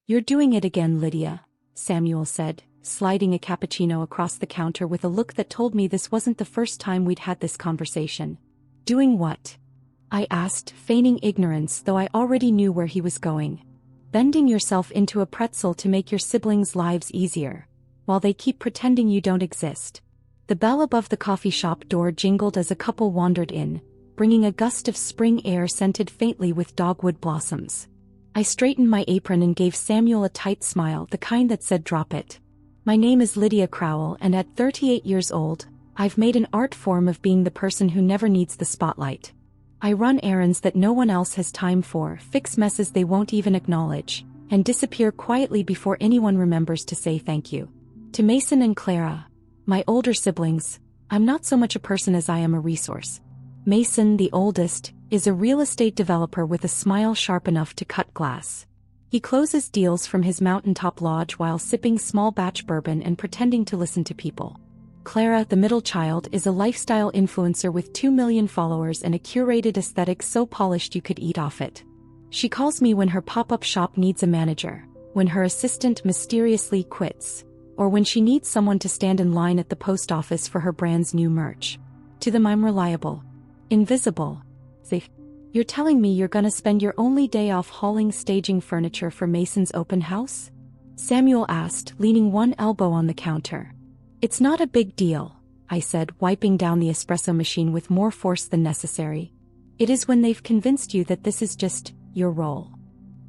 "You're doing it again, Lydia," Samuel said, sliding a cappuccino across the counter with a look that told me this wasn't the first time we'd had this conversation. "Doing what?" I asked, feigning ignorance though I already knew where he was going. "Bending yourself into a pretzel to make your siblings' lives easier, while they keep pretending you don't exist." The bell above the coffee shop door jingled as a couple wandered in, bringing a gust of spring air scented faintly with dogwood blossoms. I straightened my apron and gave Samuel a tight smile, the kind that said drop it. "My name is Lydia Crowell, and at 38 years old, I've made an art form of being the person who never needs the spotlight. I run errands that no one else has time for, fix messes they won't even acknowledge, and disappear quietly before anyone remembers to say thank you. To Mason and Clara, my older siblings, I'm not so much a person as I am a resource. Mason, the oldest, is a real estate developer with a smile sharp enough to cut glass. He closes deals from his mountaintop lodge while sipping small batch bourbon and pretending to listen to people. Clara, the middle child, is a lifestyle influencer with 2 million followers and a curated aesthetic so polished you could eat off it. She calls me when her pop-up shop needs a manager, when her assistant mysteriously quits, or when she needs someone to stand in line at the post office for her brand's new merch. To them I'm reliable. Invisible. Safe. You're telling me you're gonna spend your only day off hauling staging furniture for Mason's open house?" Samuel asked, leaning one elbow on the counter. "It's not a big deal," I said, wiping down the espresso machine with more force than necessary. "It is when they've convinced you that this is just your role."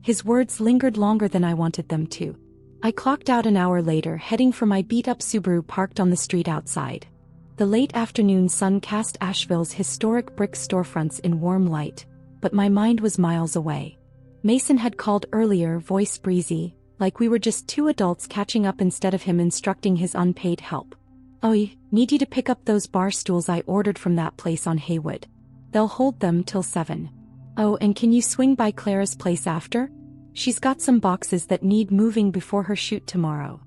His words lingered longer than I wanted them to. I clocked out an hour later, heading for my beat-up Subaru parked on the street outside. The late afternoon sun cast Asheville's historic brick storefronts in warm light, but my mind was miles away. Mason had called earlier, voice breezy, like we were just two adults catching up instead of him instructing his unpaid help. "Oh, need you to pick up those bar stools I ordered from that place on Haywood. They'll hold them till 7. Oh, and can you swing by Clara's place after? She's got some boxes that need moving before her shoot tomorrow."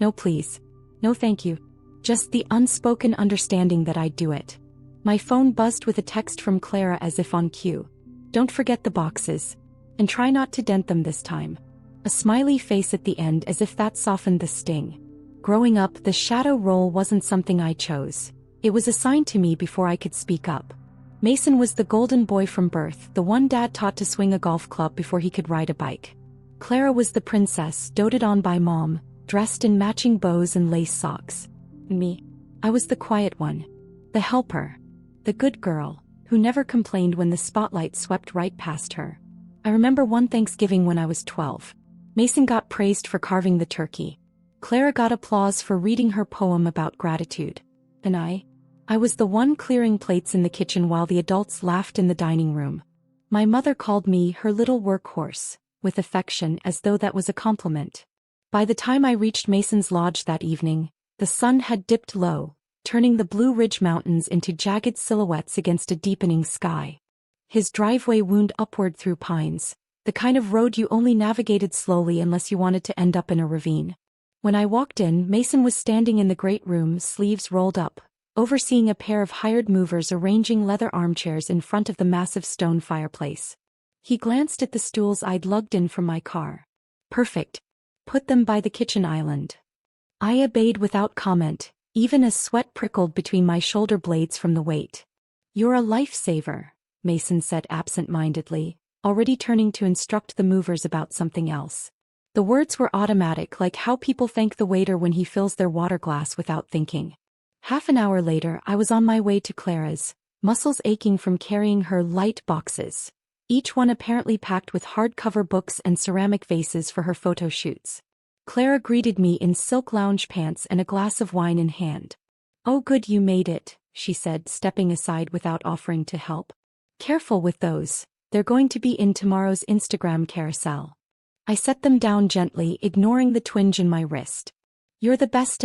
"No please. No thank you." Just the unspoken understanding that I'd do it. My phone buzzed with a text from Clara as if on cue. "Don't forget the boxes. And try not to dent them this time." A smiley face at the end as if that softened the sting. Growing up, the shadow role wasn't something I chose. It was assigned to me before I could speak up. Mason was the golden boy from birth, the one Dad taught to swing a golf club before he could ride a bike. Clara was the princess, doted on by Mom, dressed in matching bows and lace socks. Me, I was the quiet one. The helper. The good girl, who never complained when the spotlight swept right past her. I remember one Thanksgiving when I was 12. Mason got praised for carving the turkey. Clara got applause for reading her poem about gratitude. And I was the one clearing plates in the kitchen while the adults laughed in the dining room. My mother called me her little workhorse, with affection, as though that was a compliment. By the time I reached Mason's lodge that evening, the sun had dipped low, turning the Blue Ridge Mountains into jagged silhouettes against a deepening sky. His driveway wound upward through pines, the kind of road you only navigated slowly unless you wanted to end up in a ravine. When I walked in, Mason was standing in the great room, sleeves rolled up, overseeing a pair of hired movers arranging leather armchairs in front of the massive stone fireplace. He glanced at the stools I'd lugged in from my car. "Perfect. Put them by the kitchen island." I obeyed without comment, even as sweat prickled between my shoulder blades from the weight. "You're a lifesaver," Mason said absent-mindedly, already turning to instruct the movers about something else. The words were automatic, like how people thank the waiter when he fills their water glass without thinking. Half an hour later, I was on my way to Clara's, muscles aching from carrying her light boxes, each one apparently packed with hardcover books and ceramic vases for her photo shoots. Clara greeted me in silk lounge pants and a glass of wine in hand. "Oh good, you made it," she said, stepping aside without offering to help. "Careful with those, they're going to be in tomorrow's Instagram carousel." I set them down gently, ignoring the twinge in my wrist. "You're the best,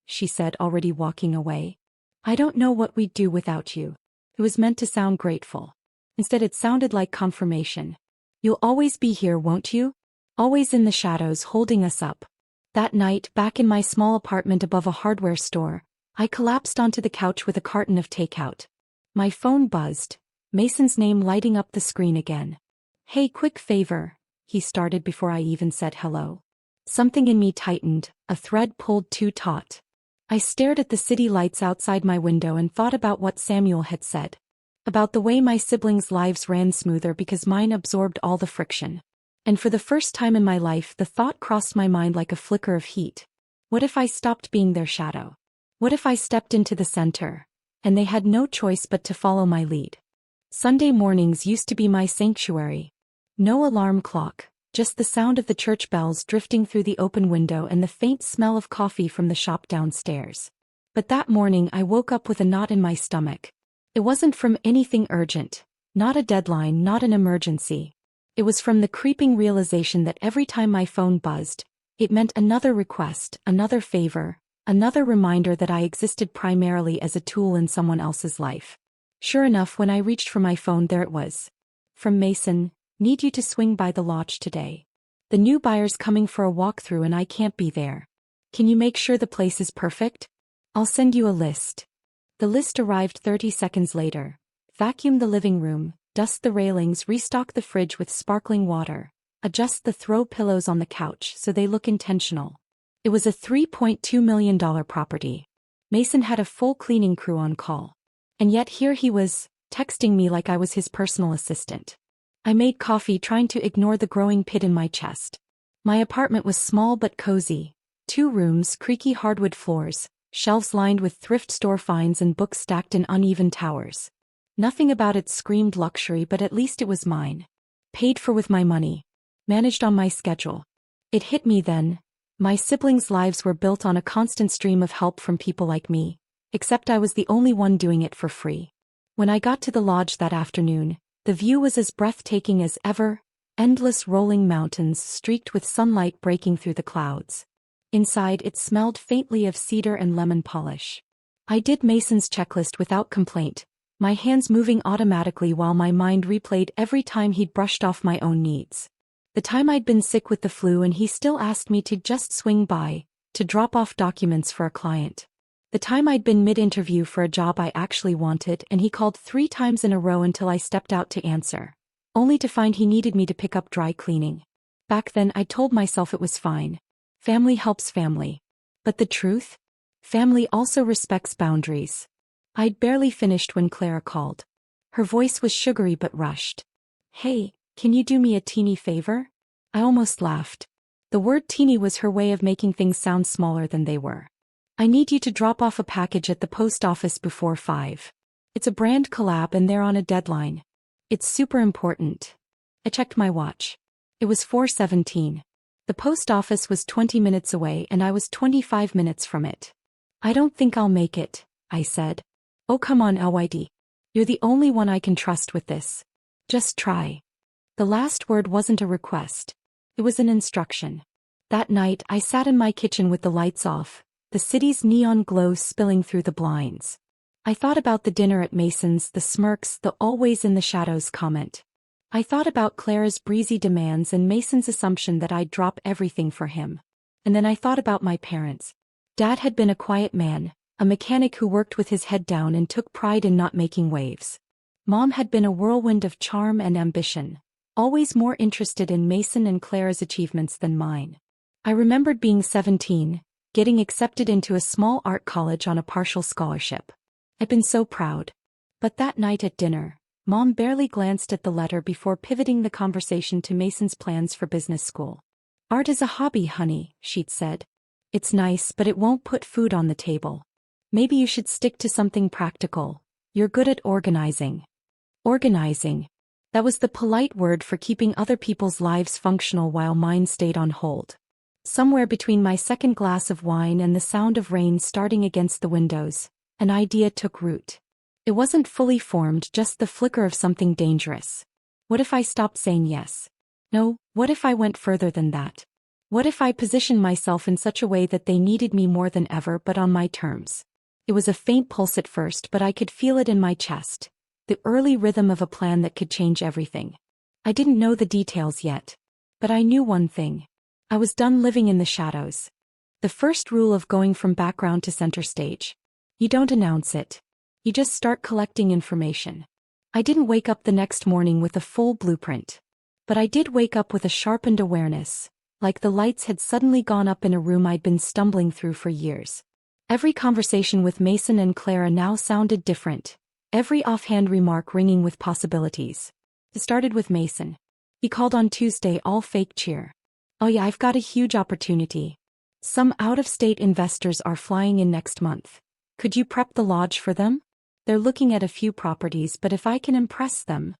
she said, already walking away. "I don't know what we'd do without you." It was meant to sound grateful. Instead it sounded like confirmation. "You'll always be here, won't you? Always in the shadows holding us up." That night, back in my small apartment above a hardware store, I collapsed onto the couch with a carton of takeout. My phone buzzed, Mason's name lighting up the screen again. "Hey, quick favor," he started before I even said hello. Something in me tightened, a thread pulled too taut. I stared at the city lights outside my window and thought about what Samuel had said. About the way my siblings' lives ran smoother because mine absorbed all the friction. And for the first time in my life, the thought crossed my mind like a flicker of heat. What if I stopped being their shadow? What if I stepped into the center, and they had no choice but to follow my lead? Sunday mornings used to be my sanctuary. No alarm clock, just the sound of the church bells drifting through the open window and the faint smell of coffee from the shop downstairs. But that morning I woke up with a knot in my stomach. It wasn't from anything urgent, not a deadline, not an emergency. It was from the creeping realization that every time my phone buzzed, it meant another request, another favor, another reminder that I existed primarily as a tool in someone else's life. Sure enough, when I reached for my phone, there it was. From Mason, need you to swing by the lodge today. The new buyer's coming for a walkthrough and I can't be there. Can you make sure the place is perfect? I'll send you a list. The list arrived 30 seconds later. Vacuum the living room, dust the railings, restock the fridge with sparkling water, adjust the throw pillows on the couch so they look intentional. It was a $3.2 million property. Mason had a full cleaning crew on call. And yet here he was, texting me like I was his personal assistant. I made coffee, trying to ignore the growing pit in my chest. My apartment was small but cozy. 2 rooms, creaky hardwood floors, shelves lined with thrift store finds and books stacked in uneven towers. Nothing about it screamed luxury, but at least it was mine. Paid for with my money. Managed on my schedule. It hit me then. My siblings' lives were built on a constant stream of help from people like me, except I was the only one doing it for free. When I got to the lodge that afternoon, the view was as breathtaking as ever, endless rolling mountains streaked with sunlight breaking through the clouds. Inside, it smelled faintly of cedar and lemon polish. I did Mason's checklist without complaint, my hands moving automatically while my mind replayed every time he'd brushed off my own needs. The time I'd been sick with the flu and he still asked me to just swing by, to drop off documents for a client. The time I'd been mid-interview for a job I actually wanted and he called 3 times in a row until I stepped out to answer, only to find he needed me to pick up dry cleaning. Back then I told myself it was fine. Family helps family. But the truth? Family also respects boundaries. I'd barely finished when Clara called. Her voice was sugary but rushed. Hey, can you do me a teeny favor? I almost laughed. The word teeny was her way of making things sound smaller than they were. I need you to drop off a package at the post office before 5. It's a brand collab and they're on a deadline. It's super important. I checked my watch. It was 4:17. The post office was 20 minutes away and I was 25 minutes from it. I don't think I'll make it, I said. Oh come on LYD. You're the only one I can trust with this. Just try. The last word wasn't a request. It was an instruction. That night I sat in my kitchen with the lights off, the city's neon glow spilling through the blinds. I thought about the dinner at Mason's, the smirks, the always in the shadows comment. I thought about Clara's breezy demands and Mason's assumption that I'd drop everything for him. And then I thought about my parents. Dad had been a quiet man, a mechanic who worked with his head down and took pride in not making waves. Mom had been a whirlwind of charm and ambition, always more interested in Mason and Clara's achievements than mine. I remembered being 17, getting accepted into a small art college on a partial scholarship. I'd been so proud. But that night at dinner, Mom barely glanced at the letter before pivoting the conversation to Mason's plans for business school. Art is a hobby, honey, she'd said. It's nice, but it won't put food on the table. Maybe you should stick to something practical. You're good at organizing. Organizing. That was the polite word for keeping other people's lives functional while mine stayed on hold. Somewhere between my second glass of wine and the sound of rain starting against the windows, an idea took root. It wasn't fully formed, just the flicker of something dangerous. What if I stopped saying yes? No, what if I went further than that? What if I positioned myself in such a way that they needed me more than ever but on my terms? It was a faint pulse at first, but I could feel it in my chest, the early rhythm of a plan that could change everything. I didn't know the details yet. But I knew one thing. I was done living in the shadows. The first rule of going from background to center stage. You don't announce it. You just start collecting information. I didn't wake up the next morning with a full blueprint. But I did wake up with a sharpened awareness, like the lights had suddenly gone up in a room I'd been stumbling through for years. Every conversation with Mason and Clara now sounded different, every offhand remark ringing with possibilities. It started with Mason. He called on Tuesday, all fake cheer. "Oh yeah, I've got a huge opportunity. Some out-of-state investors are flying in next month. Could you prep the lodge for them? They're looking at a few properties, but if I can impress them."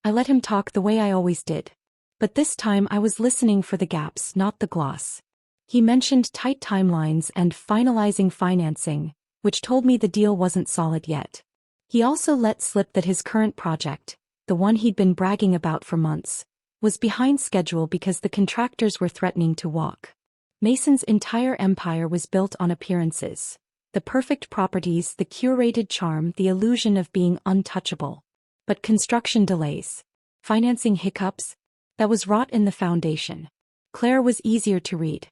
I let him talk the way I always did. But this time I was listening for the gaps, not the gloss. He mentioned tight timelines and finalizing financing, which told me the deal wasn't solid yet. He also let slip that his current project, the one he'd been bragging about for months, was behind schedule because the contractors were threatening to walk. Mason's entire empire was built on appearances. The perfect properties, the curated charm, the illusion of being untouchable. But construction delays, financing hiccups, that was wrought in the foundation. Claire was easier to read.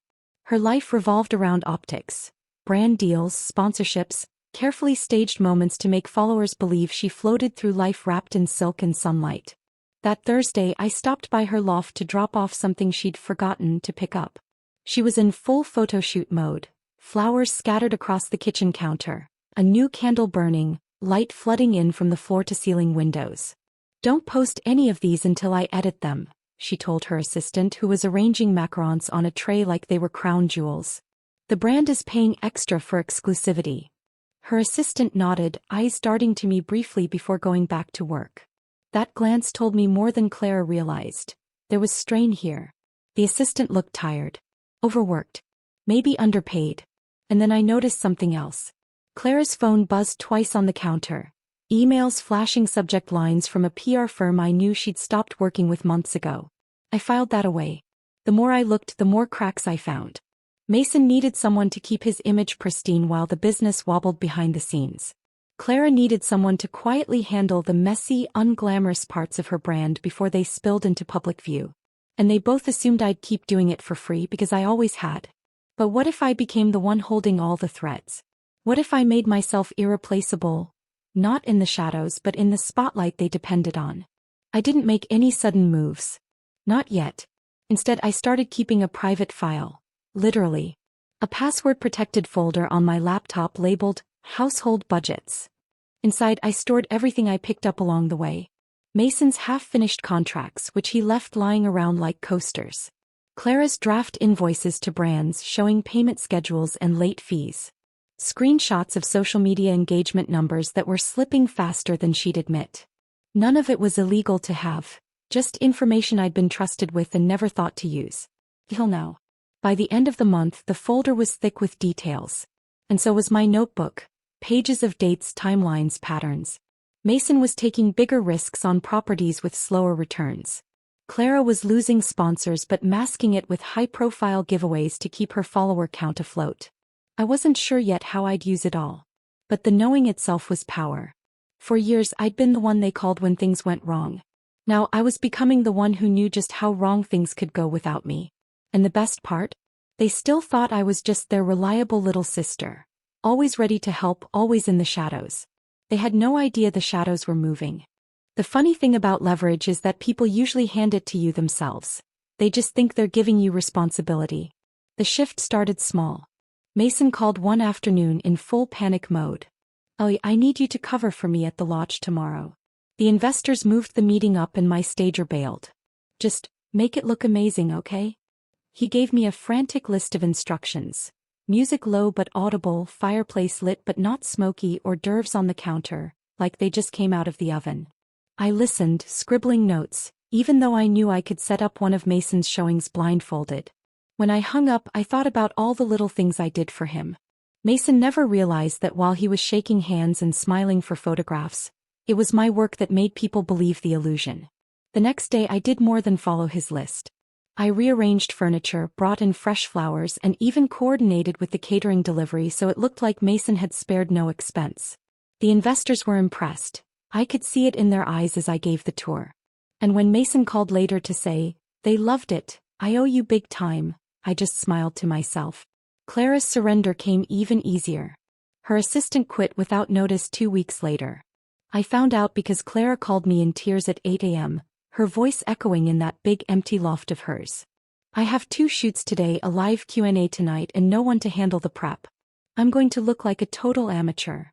Her life revolved around optics, brand deals, sponsorships, carefully staged moments to make followers believe she floated through life wrapped in silk and sunlight. That Thursday I stopped by her loft to drop off something she'd forgotten to pick up. She was in full photoshoot mode, flowers scattered across the kitchen counter, a new candle burning, light flooding in from the floor-to-ceiling windows. "Don't post any of these until I edit them," she told her assistant, who was arranging macarons on a tray like they were crown jewels. "The brand is paying extra for exclusivity." Her assistant nodded, eyes darting to me briefly before going back to work. That glance told me more than Clara realized. There was strain here. The assistant looked tired. Overworked. Maybe underpaid. And then I noticed something else. Clara's phone buzzed twice on the counter. Emails flashing subject lines from a PR firm I knew she'd stopped working with months ago. I filed that away. The more I looked, the more cracks I found. Mason needed someone to keep his image pristine while the business wobbled behind the scenes. Clara needed someone to quietly handle the messy, unglamorous parts of her brand before they spilled into public view. And they both assumed I'd keep doing it for free because I always had. But what if I became the one holding all the threads? What if I made myself irreplaceable? Not in the shadows but in the spotlight they depended on. I didn't make any sudden moves. Not yet. Instead I started keeping a private file. Literally. A password-protected folder on my laptop labeled Household Budgets. Inside I stored everything I picked up along the way. Mason's half-finished contracts, which he left lying around like coasters. Clara's draft invoices to brands showing payment schedules and late fees. Screenshots of social media engagement numbers that were slipping faster than she'd admit. None of it was illegal to have, just information I'd been trusted with and never thought to use. Till now. By the end of the month the folder was thick with details. And so was my notebook. Pages of dates, timelines, patterns. Mason was taking bigger risks on properties with slower returns. Clara was losing sponsors but masking it with high-profile giveaways to keep her follower count afloat. I wasn't sure yet how I'd use it all. But the knowing itself was power. For years I'd been the one they called when things went wrong. Now I was becoming the one who knew just how wrong things could go without me. And the best part? They still thought I was just their reliable little sister. Always ready to help, always in the shadows. They had no idea the shadows were moving. The funny thing about leverage is that people usually hand it to you themselves. They just think they're giving you responsibility. The shift started small. Mason called one afternoon in full panic mode. "Oh, I need you to cover for me at the lodge tomorrow. The investors moved the meeting up and my stager bailed. Just make it look amazing, okay?" He gave me a frantic list of instructions. Music low but audible, fireplace lit but not smoky, hors d'oeuvres on the counter, like they just came out of the oven. I listened, scribbling notes, even though I knew I could set up one of Mason's showings blindfolded. When I hung up, I thought about all the little things I did for him. Mason never realized that while he was shaking hands and smiling for photographs, it was my work that made people believe the illusion. The next day I did more than follow his list. I rearranged furniture, brought in fresh flowers, and even coordinated with the catering delivery so it looked like Mason had spared no expense. The investors were impressed. I could see it in their eyes as I gave the tour. And when Mason called later to say, "They loved it, I owe you big time," I just smiled to myself. Clara's surrender came even easier. Her assistant quit without notice 2 weeks later. I found out because Clara called me in tears at 8 a.m., her voice echoing in that big empty loft of hers. I have 2 shoots today, a live Q&A tonight, and no one to handle the prep. I'm going to look like a total amateur.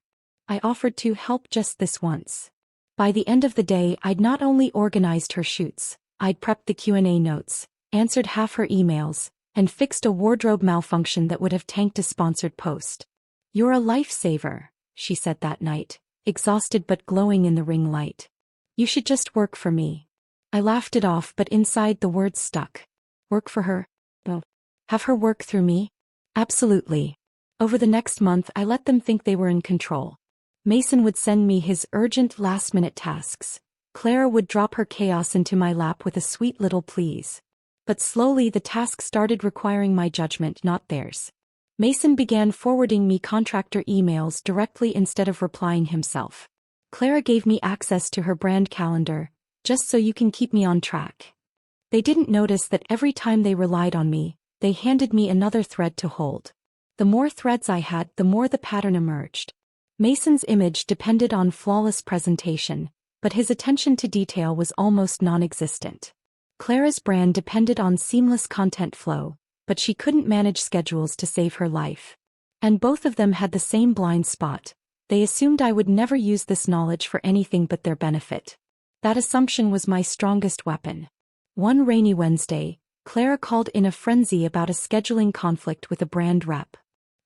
I offered to help just this once. By the end of the day, I'd not only organized her shoots, I'd prepped the Q&A notes, answered half her emails, and fixed a wardrobe malfunction that would have tanked a sponsored post. "You're a lifesaver," she said that night, exhausted but glowing in the ring light. "You should just work for me." I laughed it off, but inside the words stuck. Work for her? Oh. Have her work through me? Absolutely. Over the next month, I let them think they were in control. Mason would send me his urgent last-minute tasks. Clara would drop her chaos into my lap with a sweet little please. But slowly the task started requiring my judgment, not theirs. Mason began forwarding me contractor emails directly instead of replying himself. "Clara gave me access to her brand calendar, just so you can keep me on track." They didn't notice that every time they relied on me, they handed me another thread to hold. The more threads I had, the more the pattern emerged. Mason's image depended on flawless presentation, but his attention to detail was almost non-existent. Clara's brand depended on seamless content flow, but she couldn't manage schedules to save her life. And both of them had the same blind spot. They assumed I would never use this knowledge for anything but their benefit. That assumption was my strongest weapon. One rainy Wednesday, Clara called in a frenzy about a scheduling conflict with a brand rep.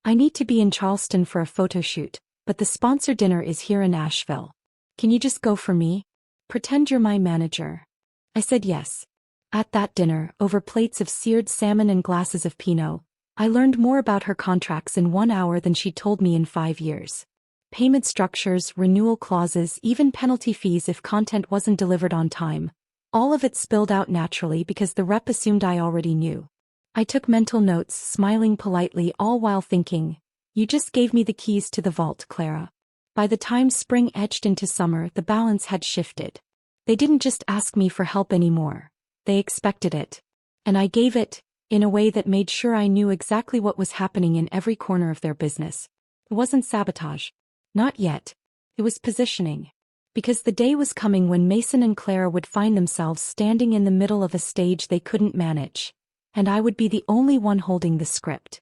"I need to be in Charleston for a photo shoot, but the sponsor dinner is here in Asheville. Can you just go for me? Pretend you're my manager." I said yes. At that dinner, over plates of seared salmon and glasses of Pinot, I learned more about her contracts in 1 hour than she'd told me in 5 years. Payment structures, renewal clauses, even penalty fees if content wasn't delivered on time. All of it spilled out naturally because the rep assumed I already knew. I took mental notes, smiling politely all while thinking, "You just gave me the keys to the vault, Clara." By the time spring edged into summer, the balance had shifted. They didn't just ask me for help anymore. They expected it. And I gave it, in a way that made sure I knew exactly what was happening in every corner of their business. It wasn't sabotage. Not yet. It was positioning. Because the day was coming when Mason and Clara would find themselves standing in the middle of a stage they couldn't manage. And I would be the only one holding the script.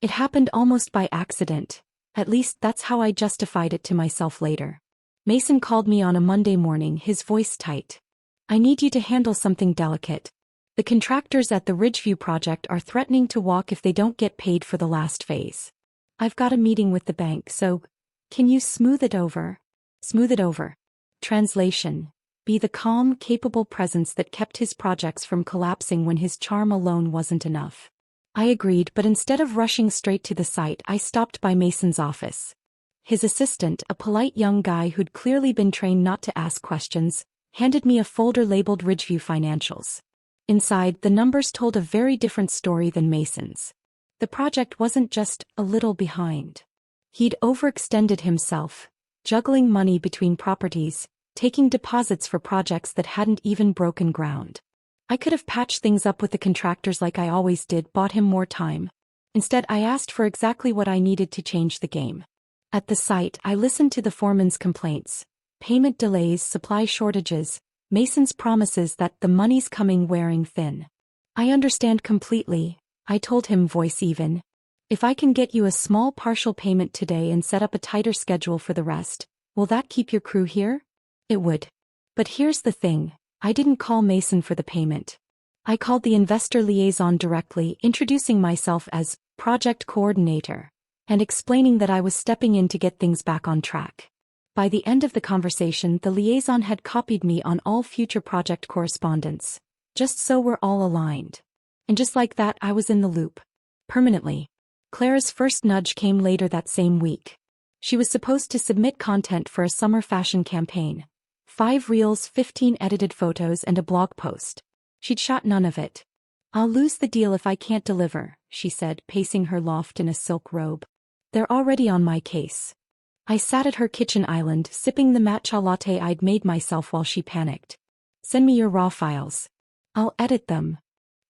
It happened almost by accident. At least that's how I justified it to myself later. Mason called me on a Monday morning, his voice tight. "I need you to handle something delicate. The contractors at the Ridgeview project are threatening to walk if they don't get paid for the last phase. I've got a meeting with the bank, so can you smooth it over?" Smooth it over. Translation: be the calm, capable presence that kept his projects from collapsing when his charm alone wasn't enough. I agreed, but instead of rushing straight to the site, I stopped by Mason's office. His assistant, a polite young guy who'd clearly been trained not to ask questions, handed me a folder labeled Ridgeview Financials. Inside, the numbers told a very different story than Mason's. The project wasn't just a little behind. He'd overextended himself, juggling money between properties, taking deposits for projects that hadn't even broken ground. I could have patched things up with the contractors like I always did, bought him more time. Instead, I asked for exactly what I needed to change the game. At the site, I listened to the foreman's complaints. Payment delays, supply shortages, Mason's promises that the money's coming wearing thin. "I understand completely," I told him, voice even. "If I can get you a small partial payment today and set up a tighter schedule for the rest, will that keep your crew here?" It would. But here's the thing, I didn't call Mason for the payment. I called the investor liaison directly, introducing myself as project coordinator, and explaining that I was stepping in to get things back on track. By the end of the conversation, the liaison had copied me on all future project correspondence, just so we're all aligned. And just like that, I was in the loop. Permanently. Clara's first nudge came later that same week. She was supposed to submit content for a summer fashion campaign. 5 reels, 15 edited photos, and a blog post. She'd shot none of it. "I'll lose the deal if I can't deliver," she said, pacing her loft in a silk robe. "They're already on my case." I sat at her kitchen island, sipping the matcha latte I'd made myself while she panicked. "Send me your raw files. I'll edit them."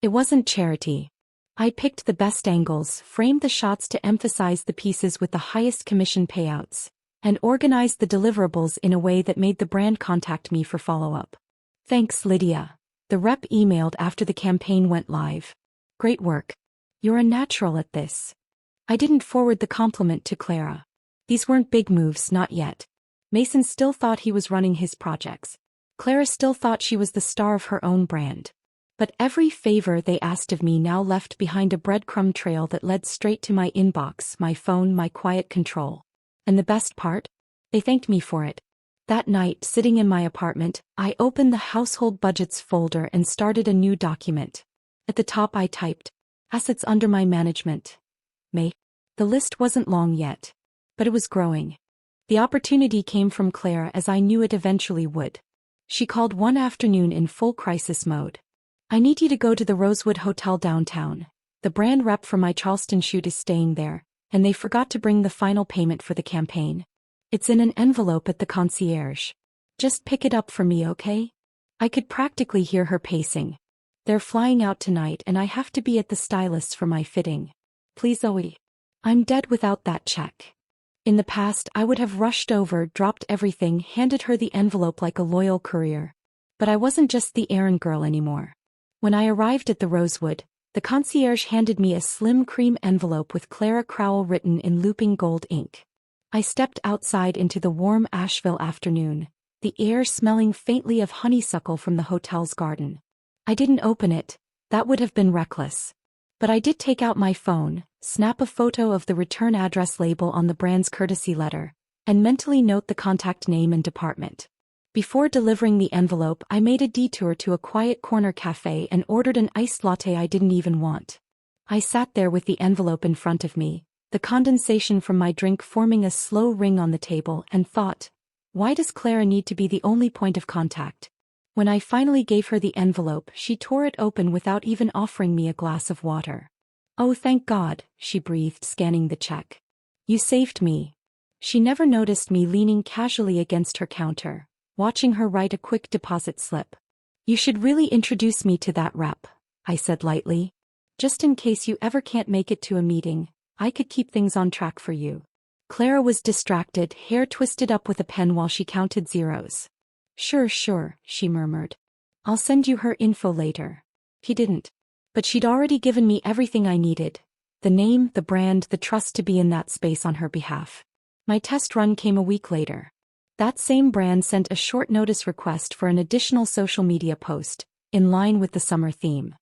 It wasn't charity. I picked the best angles, framed the shots to emphasize the pieces with the highest commission payouts, and organized the deliverables in a way that made the brand contact me for follow-up. Thanks, Lydia. The rep emailed after the campaign went live. Great work. You're a natural at this. I didn't forward the compliment to Clara. These weren't big moves, not yet. Mason still thought he was running his projects. Clara still thought she was the star of her own brand. But every favor they asked of me now left behind a breadcrumb trail that led straight to my inbox, my phone, my quiet control. And the best part? They thanked me for it. That night, sitting in my apartment, I opened the household budgets folder and started a new document. At the top I typed, assets under my management. May. The list wasn't long yet. But it was growing. The opportunity came from Clara as I knew it eventually would. She called one afternoon in full crisis mode. I need you to go to the Rosewood Hotel downtown. The brand rep for my Charleston shoot is staying there, and they forgot to bring the final payment for the campaign. It's in an envelope at the concierge. Just pick it up for me, okay? I could practically hear her pacing. They're flying out tonight and I have to be at the stylist's for my fitting. Please, Zoe. I'm dead without that check. In the past, I would have rushed over, dropped everything, handed her the envelope like a loyal courier. But I wasn't just the errand girl anymore. When I arrived at the Rosewood, the concierge handed me a slim cream envelope with Clara Crowell written in looping gold ink. I stepped outside into the warm Asheville afternoon, the air smelling faintly of honeysuckle from the hotel's garden. I didn't open it, that would have been reckless. But I did take out my phone, snap a photo of the return address label on the brand's courtesy letter, and mentally note the contact name and department. Before delivering the envelope, I made a detour to a quiet corner cafe and ordered an iced latte I didn't even want. I sat there with the envelope in front of me, the condensation from my drink forming a slow ring on the table, and thought, why does Clara need to be the only point of contact? When I finally gave her the envelope, she tore it open without even offering me a glass of water. Oh, thank God, she breathed, scanning the check. You saved me. She never noticed me leaning casually against her counter, watching her write a quick deposit slip. You should really introduce me to that rep, I said lightly. Just in case you ever can't make it to a meeting, I could keep things on track for you. Clara was distracted, hair twisted up with a pen while she counted zeros. Sure, she murmured. I'll send you her info later. He didn't. But she'd already given me everything I needed. The name, the brand, the trust to be in that space on her behalf. My test run came a week later. That same brand sent a short notice request for an additional social media post, in line with the summer theme.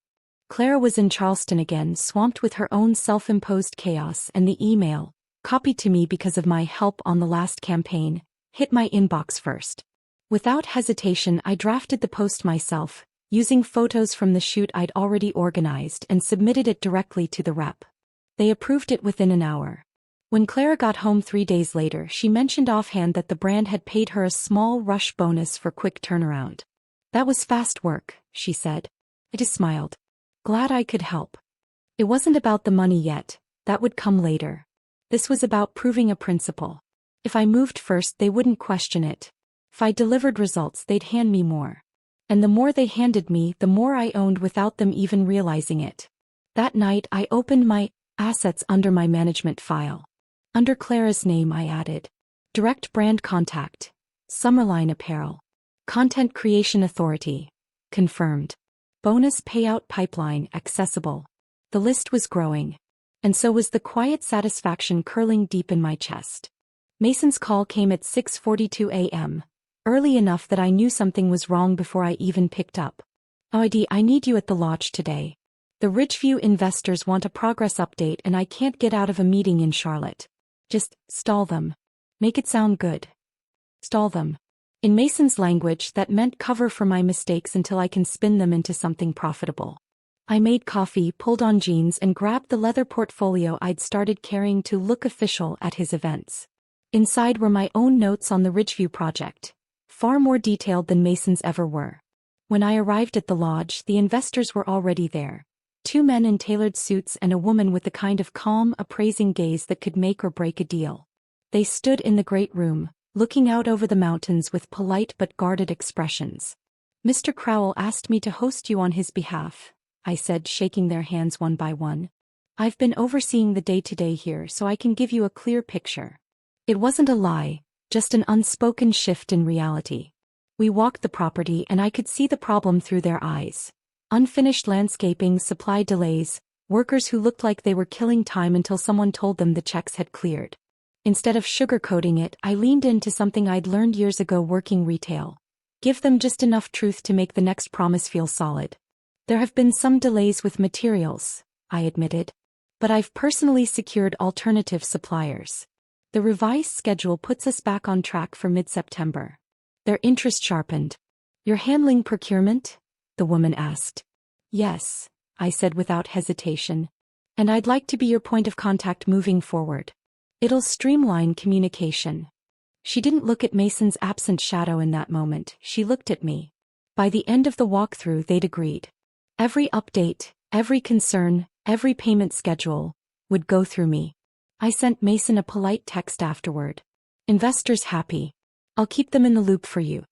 Clara was in Charleston again, swamped with her own self-imposed chaos, and the email, copied to me because of my help on the last campaign, hit my inbox first. Without hesitation, I drafted the post myself, using photos from the shoot I'd already organized, and submitted it directly to the rep. They approved it within an hour. When Clara got home 3 days later, she mentioned offhand that the brand had paid her a small rush bonus for quick turnaround. That was fast work, she said. I just smiled. Glad I could help. It wasn't about the money yet, that would come later. This was about proving a principle. If I moved first, they wouldn't question it. If I delivered results, they'd hand me more. And the more they handed me, the more I owned without them even realizing it. That night, I opened my assets under my management file. Under Clara's name, I added direct brand contact, Summerline Apparel, Content Creation Authority, confirmed. Bonus payout pipeline accessible. The list was growing. And so was the quiet satisfaction curling deep in my chest. Mason's call came at 6:42 a.m., early enough that I knew something was wrong before I even picked up. "Id, I need you at the lodge today. The Ridgeview investors want a progress update and I can't get out of a meeting in Charlotte. Just stall them. Make it sound good. Stall them." In Mason's language, that meant cover for my mistakes until I can spin them into something profitable. I made coffee, pulled on jeans, and grabbed the leather portfolio I'd started carrying to look official at his events. Inside were my own notes on the Ridgeview project, far more detailed than Mason's ever were. When I arrived at the lodge, the investors were already there. 2 men in tailored suits and a woman with the kind of calm, appraising gaze that could make or break a deal. They stood in the great room, looking out over the mountains with polite but guarded expressions. "Mr. Crowell asked me to host you on his behalf," I said, shaking their hands one by one. "I've been overseeing the day-to-day here so I can give you a clear picture." It wasn't a lie, just an unspoken shift in reality. We walked the property and I could see the problem through their eyes. Unfinished landscaping, supply delays, workers who looked like they were killing time until someone told them the checks had cleared. Instead of sugarcoating it, I leaned into something I'd learned years ago working retail. Give them just enough truth to make the next promise feel solid. There have been some delays with materials, I admitted. But I've personally secured alternative suppliers. The revised schedule puts us back on track for mid-September. Their interest sharpened. You're handling procurement? The woman asked. Yes, I said without hesitation. And I'd like to be your point of contact moving forward. It'll streamline communication. She didn't look at Mason's absent shadow in that moment, she looked at me. By the end of the walkthrough they'd agreed. Every update, every concern, every payment schedule would go through me. I sent Mason a polite text afterward. Investors happy. I'll keep them in the loop for you.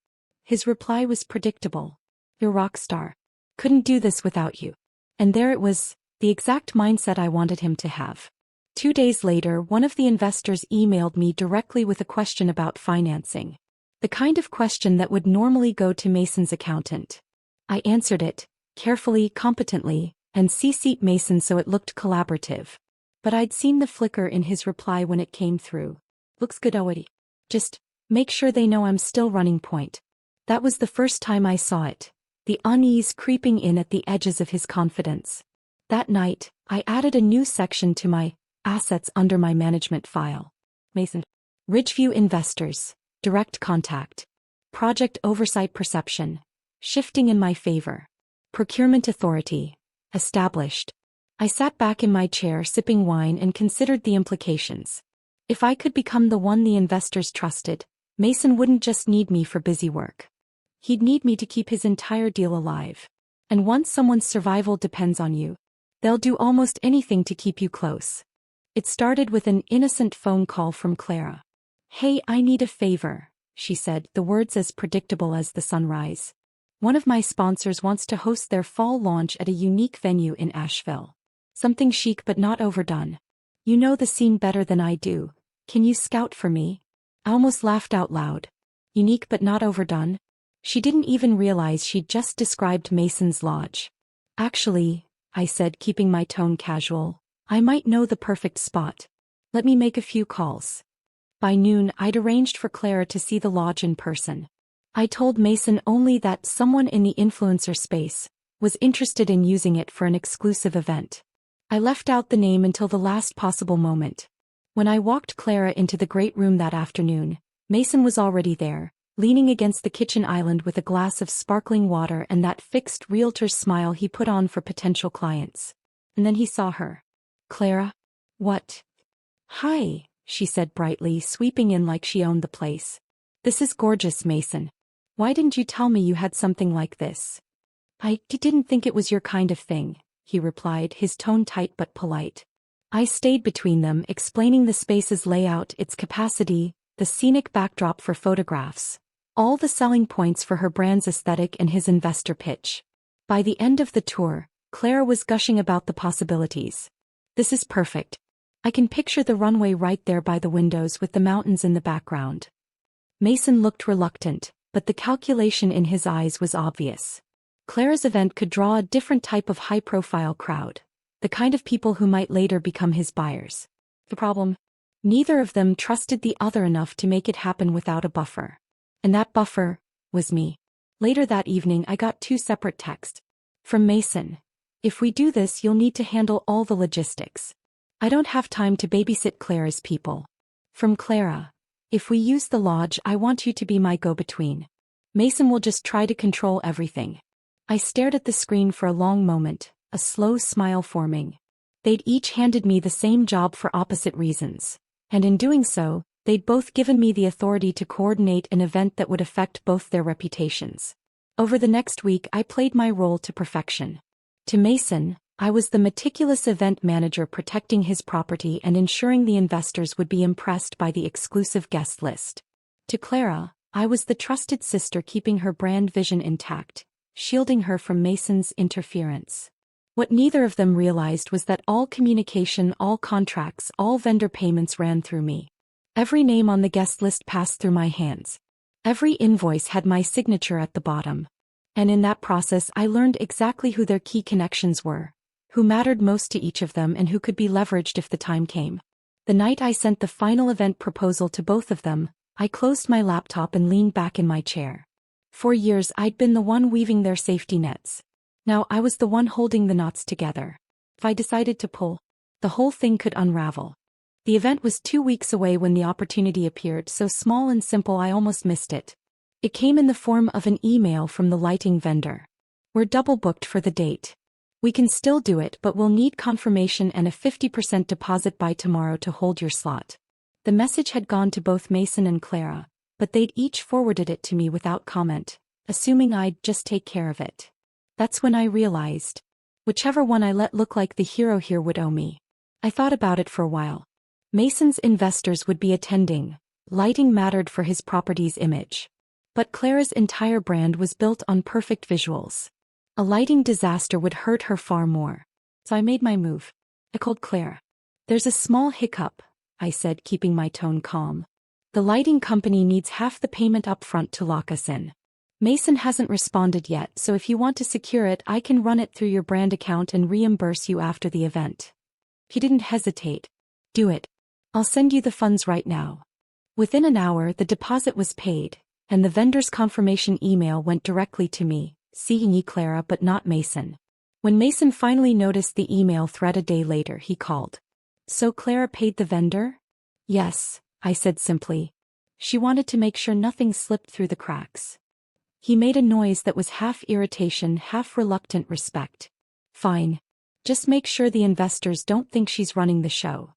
His reply was predictable. You're rock star. Couldn't do this without you. And there it was, the exact mindset I wanted him to have. 2 days later, one of the investors emailed me directly with a question about financing. The kind of question that would normally go to Mason's accountant. I answered it, carefully, competently, and CC'd Mason so it looked collaborative. But I'd seen the flicker in his reply when it came through. Looks good already. Just make sure they know I'm still running point. That was the first time I saw it. The unease creeping in at the edges of his confidence. That night, I added a new section to my assets under my management file. Mason. Ridgeview investors. Direct contact. Project oversight perception. Shifting in my favor. Procurement authority. Established. I sat back in my chair sipping wine and considered the implications. If I could become the one the investors trusted, Mason wouldn't just need me for busy work. He'd need me to keep his entire deal alive. And once someone's survival depends on you, they'll do almost anything to keep you close. It started with an innocent phone call from Clara. Hey, I need a favor, she said, the words as predictable as the sunrise. One of my sponsors wants to host their fall launch at a unique venue in Asheville. Something chic but not overdone. You know the scene better than I do. Can you scout for me? I almost laughed out loud. Unique but not overdone? She didn't even realize she'd just described Mason's lodge. Actually, I said, keeping my tone casual, I might know the perfect spot. Let me make a few calls. By noon, I'd arranged for Clara to see the lodge in person. I told Mason only that someone in the influencer space was interested in using it for an exclusive event. I left out the name until the last possible moment. When I walked Clara into the great room that afternoon, Mason was already there, leaning against the kitchen island with a glass of sparkling water and that fixed realtor's smile he put on for potential clients. And then he saw her. Clara? What? Hi, she said brightly, sweeping in like she owned the place. This is gorgeous, Mason. Why didn't you tell me you had something like this? I didn't think it was your kind of thing, he replied, his tone tight but polite. I stayed between them, explaining the space's layout, its capacity, the scenic backdrop for photographs, all the selling points for her brand's aesthetic and his investor pitch. By the end of the tour, Clara was gushing about the possibilities. This is perfect. I can picture the runway right there by the windows with the mountains in the background. Mason looked reluctant, but the calculation in his eyes was obvious. Clara's event could draw a different type of high-profile crowd, the kind of people who might later become his buyers. The problem? Neither of them trusted the other enough to make it happen without a buffer. And that buffer was me. Later that evening I got 2 separate texts. From Mason. If we do this, you'll need to handle all the logistics. I don't have time to babysit Clara's people. From Clara. If we use the lodge, I want you to be my go-between. Mason will just try to control everything. I stared at the screen for a long moment, a slow smile forming. They'd each handed me the same job for opposite reasons. And in doing so, they'd both given me the authority to coordinate an event that would affect both their reputations. Over the next week, I played my role to perfection. To Mason, I was the meticulous event manager protecting his property and ensuring the investors would be impressed by the exclusive guest list. To Clara, I was the trusted sister keeping her brand vision intact, shielding her from Mason's interference. What neither of them realized was that all communication, all contracts, all vendor payments ran through me. Every name on the guest list passed through my hands. Every invoice had my signature at the bottom. And in that process I learned exactly who their key connections were, who mattered most to each of them and who could be leveraged if the time came. The night I sent the final event proposal to both of them, I closed my laptop and leaned back in my chair. For years I'd been the one weaving their safety nets. Now I was the one holding the knots together. If I decided to pull, the whole thing could unravel. The event was 2 weeks away when the opportunity appeared, so small and simple I almost missed it. It came in the form of an email from the lighting vendor. "We're double booked for the date. We can still do it, but we'll need confirmation and a 50% deposit by tomorrow to hold your slot." The message had gone to both Mason and Clara, but they'd each forwarded it to me without comment, assuming I'd just take care of it. That's when I realized. Whichever one I let look like the hero here would owe me. I thought about it for a while. Mason's investors would be attending. Lighting mattered for his property's image. But Clara's entire brand was built on perfect visuals. A lighting disaster would hurt her far more. So I made my move. I called Clara. "There's a small hiccup," I said, keeping my tone calm. "The lighting company needs half the payment up front to lock us in. Mason hasn't responded yet, so if you want to secure it, I can run it through your brand account and reimburse you after the event." He didn't hesitate. "Do it. I'll send you the funds right now." Within an hour the deposit was paid, and the vendor's confirmation email went directly to me, seeing Clara but not Mason. When Mason finally noticed the email thread a day later, he called. "So Clara paid the vendor?" "Yes," I said simply. "She wanted to make sure nothing slipped through the cracks." He made a noise that was half irritation, half reluctant respect. "Fine. Just make sure the investors don't think she's running the show."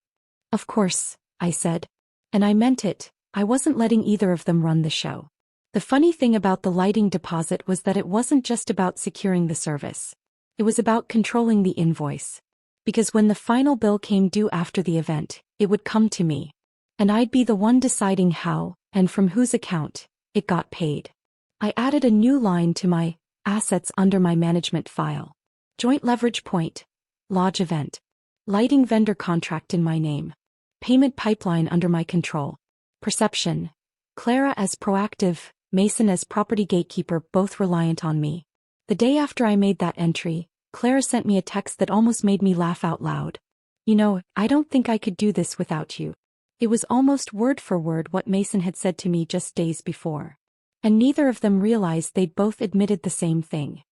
"Of course," I said. And I meant it. I wasn't letting either of them run the show. The funny thing about the lighting deposit was that it wasn't just about securing the service. It was about controlling the invoice. Because when the final bill came due after the event, it would come to me. And I'd be the one deciding how, and from whose account, it got paid. I added a new line to my assets under my management file. Joint leverage point. Lodge event. Lighting vendor contract in my name. Payment pipeline under my control. Perception. Clara as proactive, Mason as property gatekeeper, both reliant on me. The day after I made that entry, Clara sent me a text that almost made me laugh out loud. "You know, I don't think I could do this without you." It was almost word for word what Mason had said to me just days before. And neither of them realized they'd both admitted the same thing.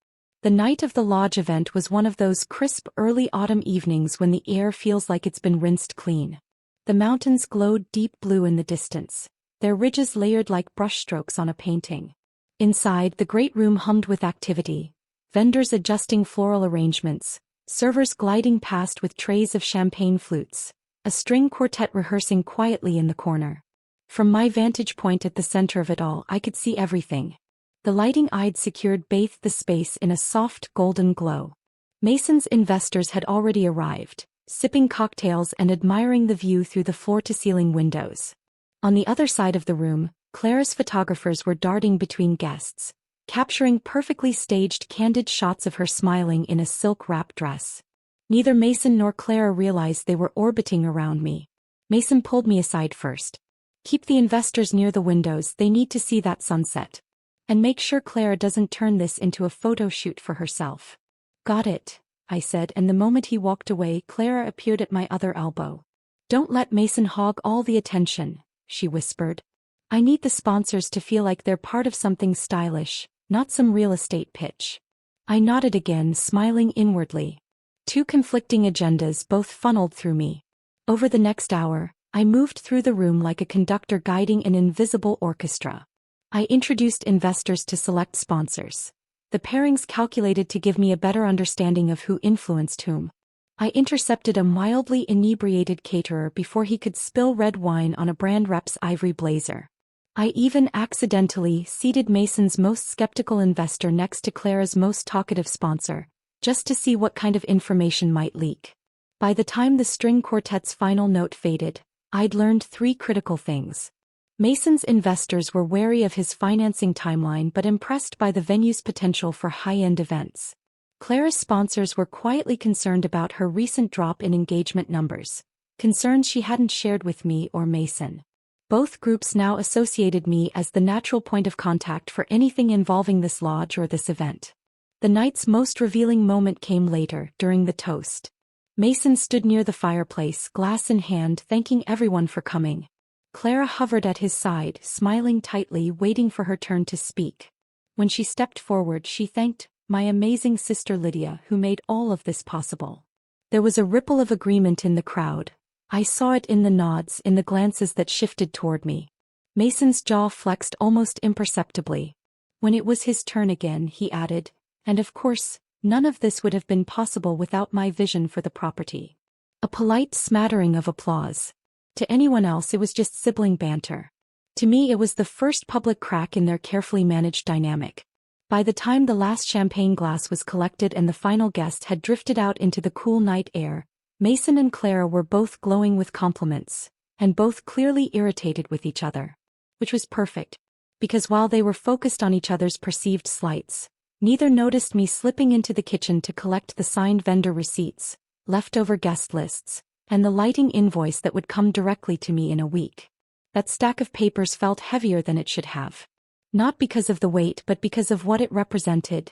The night of the lodge event was one of those crisp early autumn evenings when the air feels like it's been rinsed clean. The mountains glowed deep blue in the distance, their ridges layered like brushstrokes on a painting. Inside, the great room hummed with activity, vendors adjusting floral arrangements, servers gliding past with trays of champagne flutes, a string quartet rehearsing quietly in the corner. From my vantage point at the center of it all, I could see everything. The lighting I'd secured bathed the space in a soft golden glow. Mason's investors had already arrived, sipping cocktails and admiring the view through the floor-to-ceiling windows. On the other side of the room, Clara's photographers were darting between guests, capturing perfectly staged candid shots of her smiling in a silk-wrapped dress. Neither Mason nor Clara realized they were orbiting around me. Mason pulled me aside first. "Keep the investors near the windows, they need to see that sunset. And make sure Clara doesn't turn this into a photo shoot for herself." "Got it," I said, and the moment he walked away, Clara appeared at my other elbow. "Don't let Mason hog all the attention," she whispered. "I need the sponsors to feel like they're part of something stylish, not some real estate pitch." I nodded again, smiling inwardly. Two conflicting agendas both funneled through me. Over the next hour, I moved through the room like a conductor guiding an invisible orchestra. I introduced investors to select sponsors, the pairings calculated to give me a better understanding of who influenced whom. I intercepted a mildly inebriated caterer before he could spill red wine on a brand rep's ivory blazer. I even accidentally seated Mason's most skeptical investor next to Clara's most talkative sponsor, just to see what kind of information might leak. By the time the string quartet's final note faded, I'd learned 3 critical things. Mason's investors were wary of his financing timeline but impressed by the venue's potential for high-end events. Clara's sponsors were quietly concerned about her recent drop in engagement numbers, concerns she hadn't shared with me or Mason. Both groups now associated me as the natural point of contact for anything involving this lodge or this event. The night's most revealing moment came later, during the toast. Mason stood near the fireplace, glass in hand, thanking everyone for coming. Clara hovered at his side, smiling tightly, waiting for her turn to speak. When she stepped forward, she thanked my amazing sister Lydia, who made all of this possible. There was a ripple of agreement in the crowd. I saw it in the nods, in the glances that shifted toward me. Mason's jaw flexed almost imperceptibly. When it was his turn again, he added, "And of course, none of this would have been possible without my vision for the property." A polite smattering of applause. To anyone else it was just sibling banter. To me it was the first public crack in their carefully managed dynamic. By the time the last champagne glass was collected and the final guest had drifted out into the cool night air, Mason and Clara were both glowing with compliments, and both clearly irritated with each other. Which was perfect, because while they were focused on each other's perceived slights, neither noticed me slipping into the kitchen to collect the signed vendor receipts, leftover guest lists, and the lighting invoice that would come directly to me in a week. That stack of papers felt heavier than it should have. Not because of the weight but because of what it represented.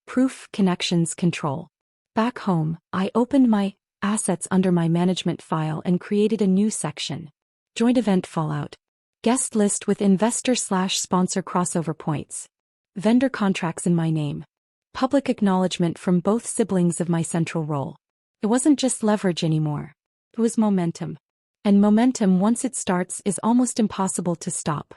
Proof, connections, control. Back home, I opened my assets under my management file and created a new section. Joint event fallout. Guest list with investor/sponsor crossover points. Vendor contracts in my name. Public acknowledgement from both siblings of my central role. It wasn't just leverage anymore. It was momentum. And momentum, once it starts, is almost impossible to stop.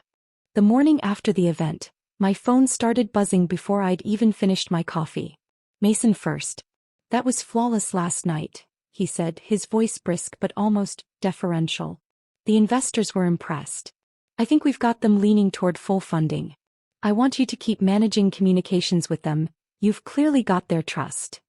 The morning after the event, my phone started buzzing before I'd even finished my coffee. "Mason first. That was flawless last night," he said, his voice brisk but almost deferential. "The investors were impressed. I think we've got them leaning toward full funding. I want you to keep managing communications with them. You've clearly got their trust."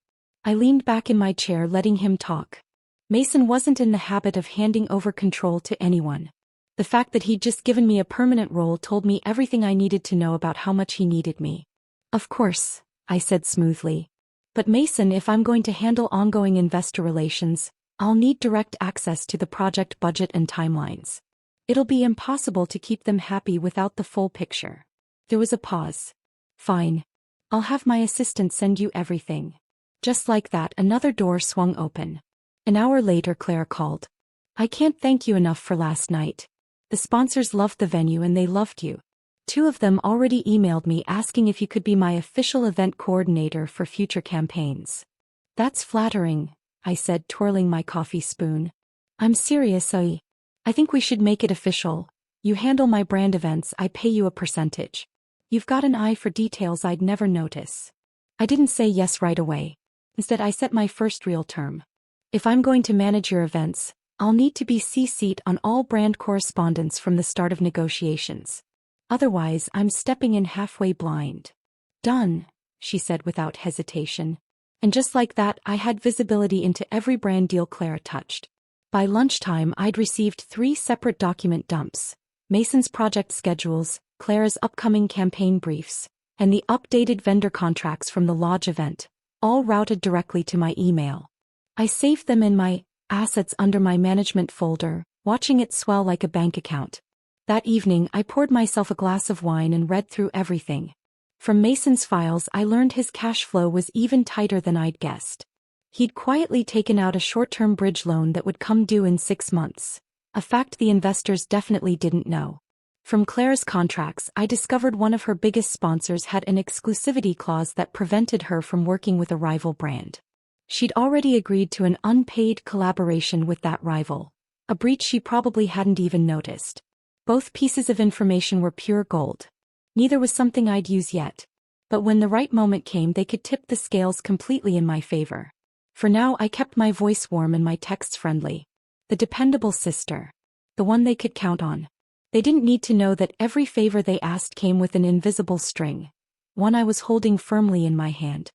I leaned back in my chair, letting him talk. Mason wasn't in the habit of handing over control to anyone. The fact that he'd just given me a permanent role told me everything I needed to know about how much he needed me. "Of course," I said smoothly. "But Mason, if I'm going to handle ongoing investor relations, I'll need direct access to the project budget and timelines. It'll be impossible to keep them happy without the full picture." There was a pause. "Fine. I'll have my assistant send you everything." Just like that, another door swung open. An hour later, Clara called. "I can't thank you enough for last night. The sponsors loved the venue and they loved you. 2 of them already emailed me asking if you could be my official event coordinator for future campaigns." "That's flattering," I said, twirling my coffee spoon. "I'm serious, I think we should make it official. You handle my brand events, I pay you a percentage. You've got an eye for details I'd never notice." I didn't say yes right away. Instead, I set my first real term. "If I'm going to manage your events, I'll need to be CC'd on all brand correspondence from the start of negotiations. Otherwise, I'm stepping in halfway blind." "Done," she said without hesitation. And just like that, I had visibility into every brand deal Clara touched. By lunchtime, I'd received 3 separate document dumps: Mason's project schedules, Clara's upcoming campaign briefs, and the updated vendor contracts from the lodge event, all routed directly to my email. I saved them in my assets under my management folder, watching it swell like a bank account. That evening, I poured myself a glass of wine and read through everything. From Mason's files, I learned his cash flow was even tighter than I'd guessed. He'd quietly taken out a short-term bridge loan that would come due in 6 months, a fact the investors definitely didn't know. From Clara's contracts, I discovered one of her biggest sponsors had an exclusivity clause that prevented her from working with a rival brand. She'd already agreed to an unpaid collaboration with that rival, a breach she probably hadn't even noticed. Both pieces of information were pure gold. Neither was something I'd use yet. But when the right moment came, they could tip the scales completely in my favor. For now, I kept my voice warm and my texts friendly. The dependable sister. The one they could count on. They didn't need to know that every favor they asked came with an invisible string, one I was holding firmly in my hand.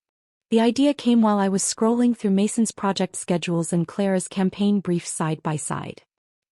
The idea came while I was scrolling through Mason's project schedules and Clara's campaign briefs side by side.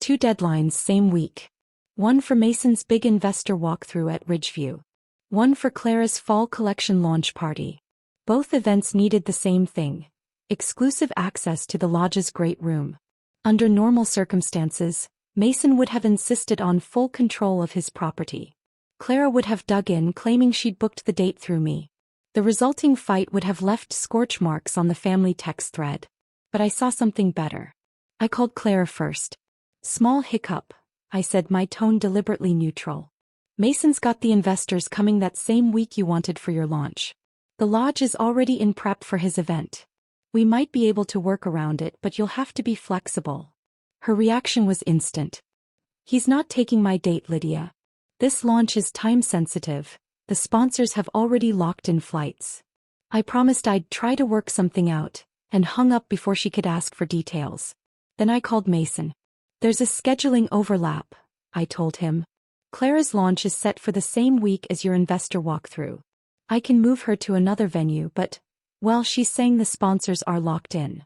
2 deadlines same week. One for Mason's big investor walkthrough at Ridgeview. One for Clara's fall collection launch party. Both events needed the same thing: exclusive access to the lodge's great room. Under normal circumstances, Mason would have insisted on full control of his property. Clara would have dug in, claiming she'd booked the date through me. The resulting fight would have left scorch marks on the family text thread. But I saw something better. I called Clara first. Small hiccup, I said, my tone deliberately neutral. Mason's got the investors coming that same week you wanted for your launch. The lodge is already in prep for his event. We might be able to work around it, but you'll have to be flexible. Her reaction was instant. He's not taking my date, Lydia. This launch is time-sensitive. The sponsors have already locked in flights. I promised I'd try to work something out, and hung up before she could ask for details. Then I called Mason. There's a scheduling overlap, I told him. Clara's launch is set for the same week as your investor walkthrough. I can move her to another venue, but, well, she's saying the sponsors are locked in.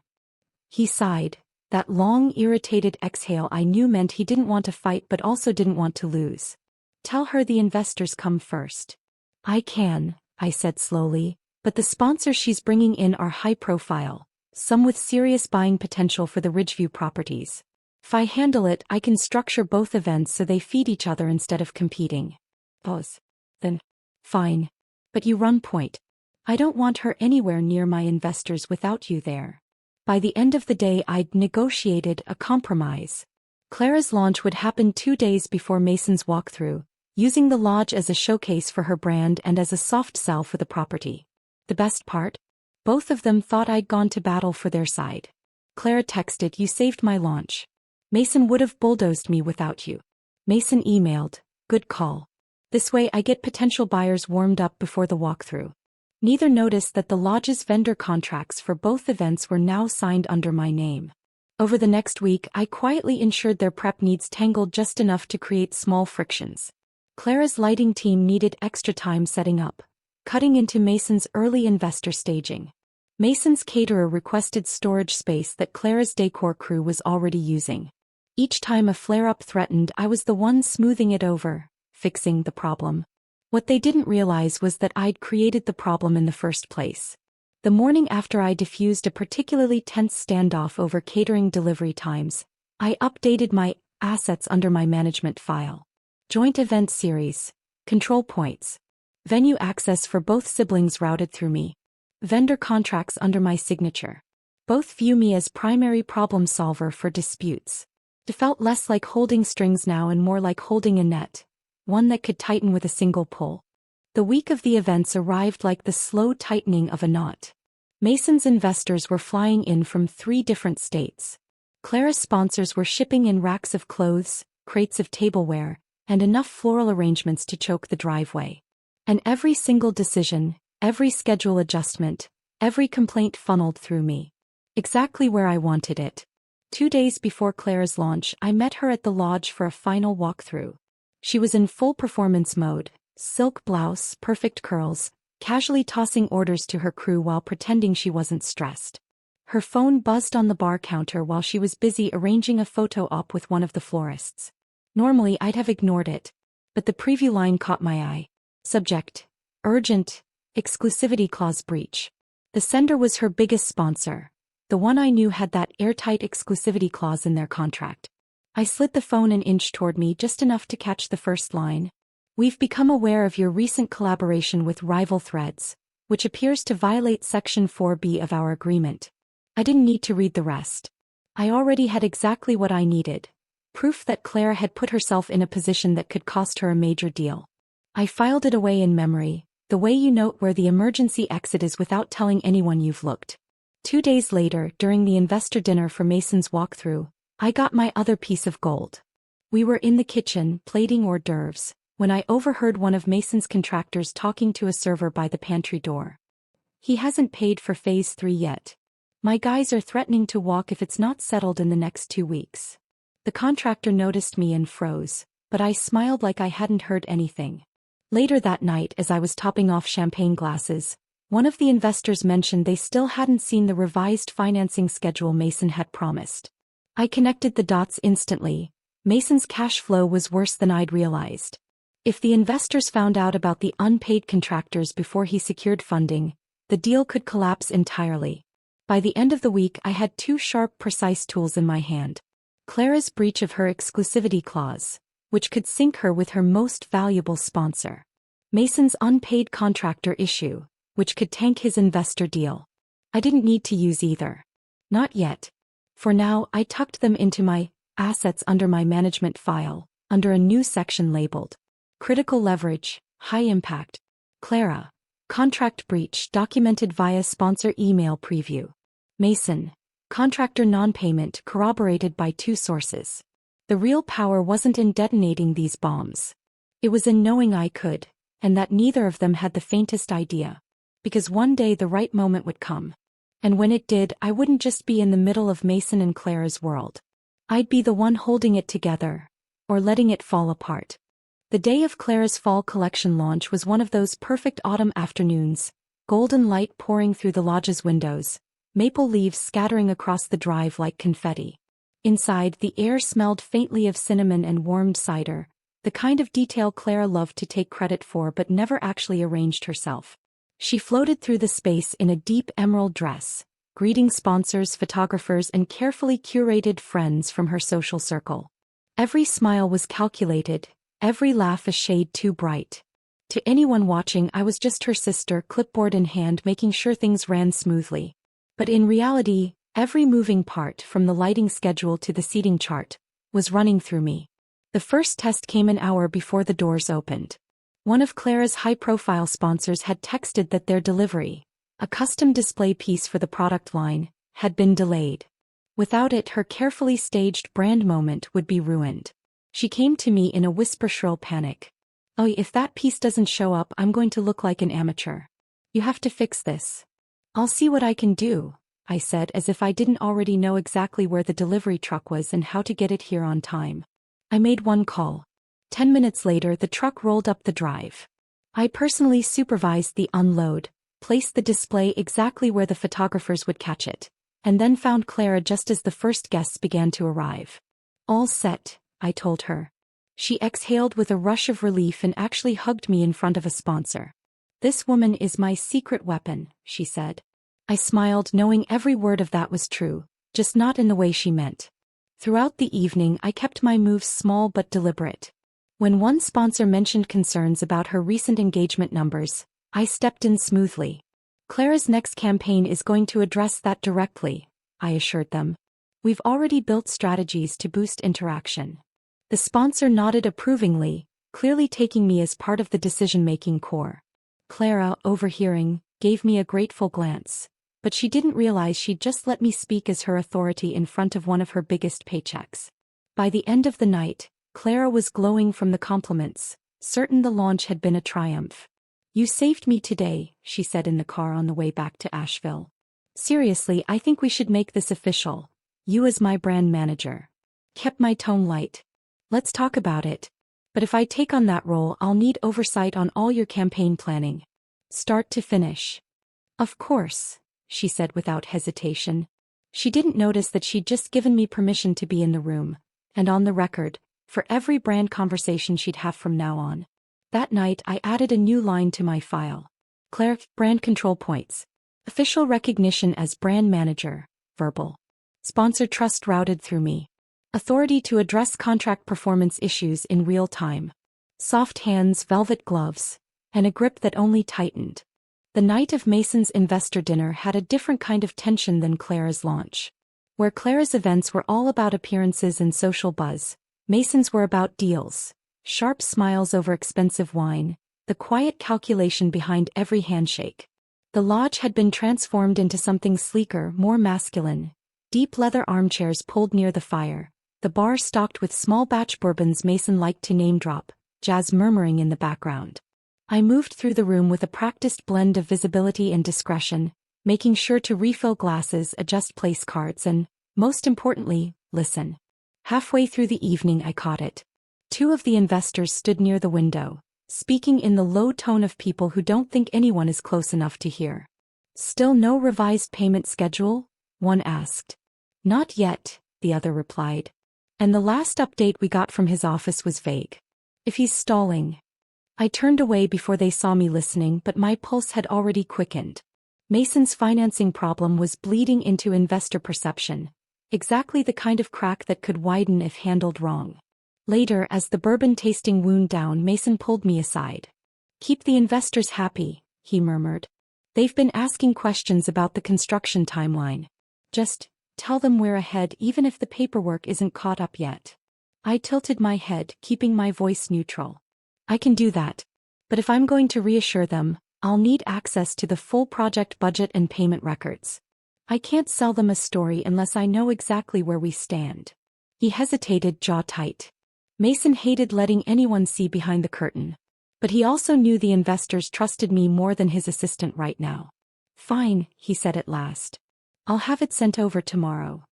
He sighed. That long, irritated exhale I knew meant he didn't want to fight but also didn't want to lose. Tell her the investors come first. I can, I said slowly, but the sponsors she's bringing in are high profile, some with serious buying potential for the Ridgeview properties. If I handle it, I can structure both events so they feed each other instead of competing. Pause. Then, fine. But you run point. I don't want her anywhere near my investors without you there. By the end of the day, I'd negotiated a compromise. Clara's launch would happen 2 days before Mason's walkthrough, using the lodge as a showcase for her brand and as a soft sell for the property. The best part? Both of them thought I'd gone to battle for their side. Clara texted, "You saved my launch. Mason would have bulldozed me without you." Mason emailed, "Good call. This way I get potential buyers warmed up before the walkthrough." Neither noticed that the lodge's vendor contracts for both events were now signed under my name. Over the next week, I quietly ensured their prep needs tangled just enough to create small frictions. Clara's lighting team needed extra time setting up, cutting into Mason's early investor staging. Mason's caterer requested storage space that Clara's decor crew was already using. Each time a flare-up threatened, I was the one smoothing it over, fixing the problem. What they didn't realize was that I'd created the problem in the first place. The morning after I diffused a particularly tense standoff over catering delivery times, I updated my assets under my management file. Joint event series, control points, venue access for both siblings routed through me, vendor contracts under my signature. Both view me as primary problem solver for disputes. It felt less like holding strings now and more like holding a net, one that could tighten with a single pull. The week of the events arrived like the slow tightening of a knot. Mason's investors were flying in from 3 different states. Clara's sponsors were shipping in racks of clothes, crates of tableware, and enough floral arrangements to choke the driveway. And every single decision, every schedule adjustment, every complaint funneled through me. Exactly where I wanted it. 2 days before Clara's launch, I met her at the lodge for a final walkthrough. She was in full performance mode, silk blouse, perfect curls, casually tossing orders to her crew while pretending she wasn't stressed. Her phone buzzed on the bar counter while she was busy arranging a photo op with one of the florists. Normally I'd have ignored it, but the preview line caught my eye. Subject: urgent, exclusivity clause breach. The sender was her biggest sponsor. The one I knew had that airtight exclusivity clause in their contract. I slid the phone an inch toward me, just enough to catch the first line. "We've become aware of your recent collaboration with rival threads, which appears to violate Section 4B of our agreement." I didn't need to read the rest. I already had exactly what I needed. Proof that Clara had put herself in a position that could cost her a major deal. I filed it away in memory, the way you note where the emergency exit is without telling anyone you've looked. 2 days later, during the investor dinner for Mason's walkthrough, I got my other piece of gold. We were in the kitchen, plating hors d'oeuvres, when I overheard one of Mason's contractors talking to a server by the pantry door. "He hasn't paid for Phase 3 yet. My guys are threatening to walk if it's not settled in the next 2 weeks." The contractor noticed me and froze, but I smiled like I hadn't heard anything. Later that night, as I was topping off champagne glasses, one of the investors mentioned they still hadn't seen the revised financing schedule Mason had promised. I connected the dots instantly. Mason's cash flow was worse than I'd realized. If the investors found out about the unpaid contractors before he secured funding, the deal could collapse entirely. By the end of the week, I had 2 sharp, precise tools in my hand. Clara's breach of her exclusivity clause, which could sink her with her most valuable sponsor. Mason's unpaid contractor issue, which could tank his investor deal. I didn't need to use either. Not yet. For now, I tucked them into my assets under my management file, under a new section labeled Critical Leverage, High Impact. Clara. Contract breach documented via sponsor email preview. Mason. Contractor non-payment corroborated by 2 sources. The real power wasn't in detonating these bombs. It was in knowing I could, and that neither of them had the faintest idea. Because one day the right moment would come. And when it did, I wouldn't just be in the middle of Mason and Clara's world. I'd be the one holding it together, or letting it fall apart. The day of Clara's fall collection launch was one of those perfect autumn afternoons, golden light pouring through the lodge's windows, maple leaves scattering across the drive like confetti. Inside, the air smelled faintly of cinnamon and warmed cider, the kind of detail Clara loved to take credit for but never actually arranged herself. She floated through the space in a deep emerald dress, greeting sponsors, photographers, and carefully curated friends from her social circle. Every smile was calculated, every laugh a shade too bright. To anyone watching, I was just her sister, clipboard in hand, making sure things ran smoothly. But in reality, every moving part, from the lighting schedule to the seating chart, was running through me. The first test came an hour before the doors opened. One of Clara's high-profile sponsors had texted that their delivery, a custom display piece for the product line, had been delayed. Without it, her carefully staged brand moment would be ruined. She came to me in a whisper-shrill panic. "Oh, if that piece doesn't show up, I'm going to look like an amateur. You have to fix this." "I'll see what I can do," I said, as if I didn't already know exactly where the delivery truck was and how to get it here on time. I made one call. 10 minutes later, the truck rolled up the drive. I personally supervised the unload, placed the display exactly where the photographers would catch it, and then found Clara just as the first guests began to arrive. "All set," I told her. She exhaled with a rush of relief and actually hugged me in front of a sponsor. "This woman is my secret weapon," she said. I smiled, knowing every word of that was true, just not in the way she meant. Throughout the evening, I kept my moves small but deliberate. When one sponsor mentioned concerns about her recent engagement numbers, I stepped in smoothly. "Clara's next campaign is going to address that directly," I assured them. "We've already built strategies to boost interaction." The sponsor nodded approvingly, clearly taking me as part of the decision-making core. Clara, overhearing, gave me a grateful glance, but she didn't realize she'd just let me speak as her authority in front of one of her biggest paychecks. By the end of the night, Clara was glowing from the compliments, certain the launch had been a triumph. "You saved me today," she said in the car on the way back to Asheville. "Seriously, I think we should make this official. You as my brand manager." Kept my tone light. "Let's talk about it. But if I take on that role, I'll need oversight on all your campaign planning. Start to finish." "Of course," she said without hesitation. She didn't notice that she'd just given me permission to be in the room, and on the record, for every brand conversation she'd have from now on. That night, I added a new line to my file. Claire, brand control points. Official recognition as brand manager, verbal. Sponsor trust routed through me. Authority to address contract performance issues in real time. Soft hands, velvet gloves, and a grip that only tightened. The night of Mason's investor dinner had a different kind of tension than Clara's launch. Where Clara's events were all about appearances and social buzz, Mason's were about deals, sharp smiles over expensive wine, the quiet calculation behind every handshake. The lodge had been transformed into something sleeker, more masculine. Deep leather armchairs pulled near the fire, the bar stocked with small batch bourbons Mason liked to name drop, jazz murmuring in the background. I moved through the room with a practiced blend of visibility and discretion, making sure to refill glasses, adjust place cards, and, most importantly, listen. Halfway through the evening I caught it. 2 of the investors stood near the window, speaking in the low tone of people who don't think anyone is close enough to hear. "Still no revised payment schedule?" one asked. "Not yet," the other replied. "And the last update we got from his office was vague. If he's stalling." I turned away before they saw me listening, but my pulse had already quickened. Mason's financing problem was bleeding into investor perception, Exactly the kind of crack that could widen if handled wrong. Later, as the bourbon-tasting wound down, Mason pulled me aside. "Keep the investors happy," he murmured. "They've been asking questions about the construction timeline. Just tell them we're ahead even if the paperwork isn't caught up yet." I tilted my head, keeping my voice neutral. "I can do that. But if I'm going to reassure them, I'll need access to the full project budget and payment records. I can't sell them a story unless I know exactly where we stand." He hesitated, jaw tight. Mason hated letting anyone see behind the curtain. But he also knew the investors trusted me more than his assistant right now. "Fine," he said at last. "I'll have it sent over tomorrow."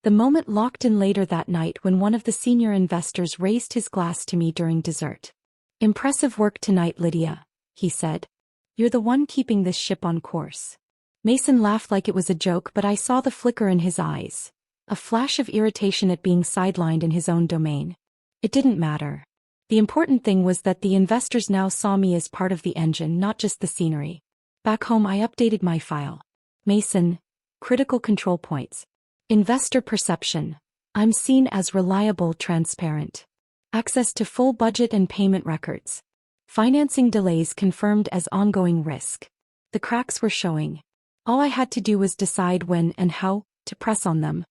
The moment locked in later that night when one of the senior investors raised his glass to me during dessert. "Impressive work tonight, Lydia," he said. "You're the one keeping this ship on course." Mason laughed like it was a joke, but I saw the flicker in his eyes. A flash of irritation at being sidelined in his own domain. It didn't matter. The important thing was that the investors now saw me as part of the engine, not just the scenery. Back home, I updated my file. Mason, critical control points. Investor perception. I'm seen as reliable, transparent. Access to full budget and payment records. Financing delays confirmed as ongoing risk. The cracks were showing. All I had to do was decide when and how to press on them.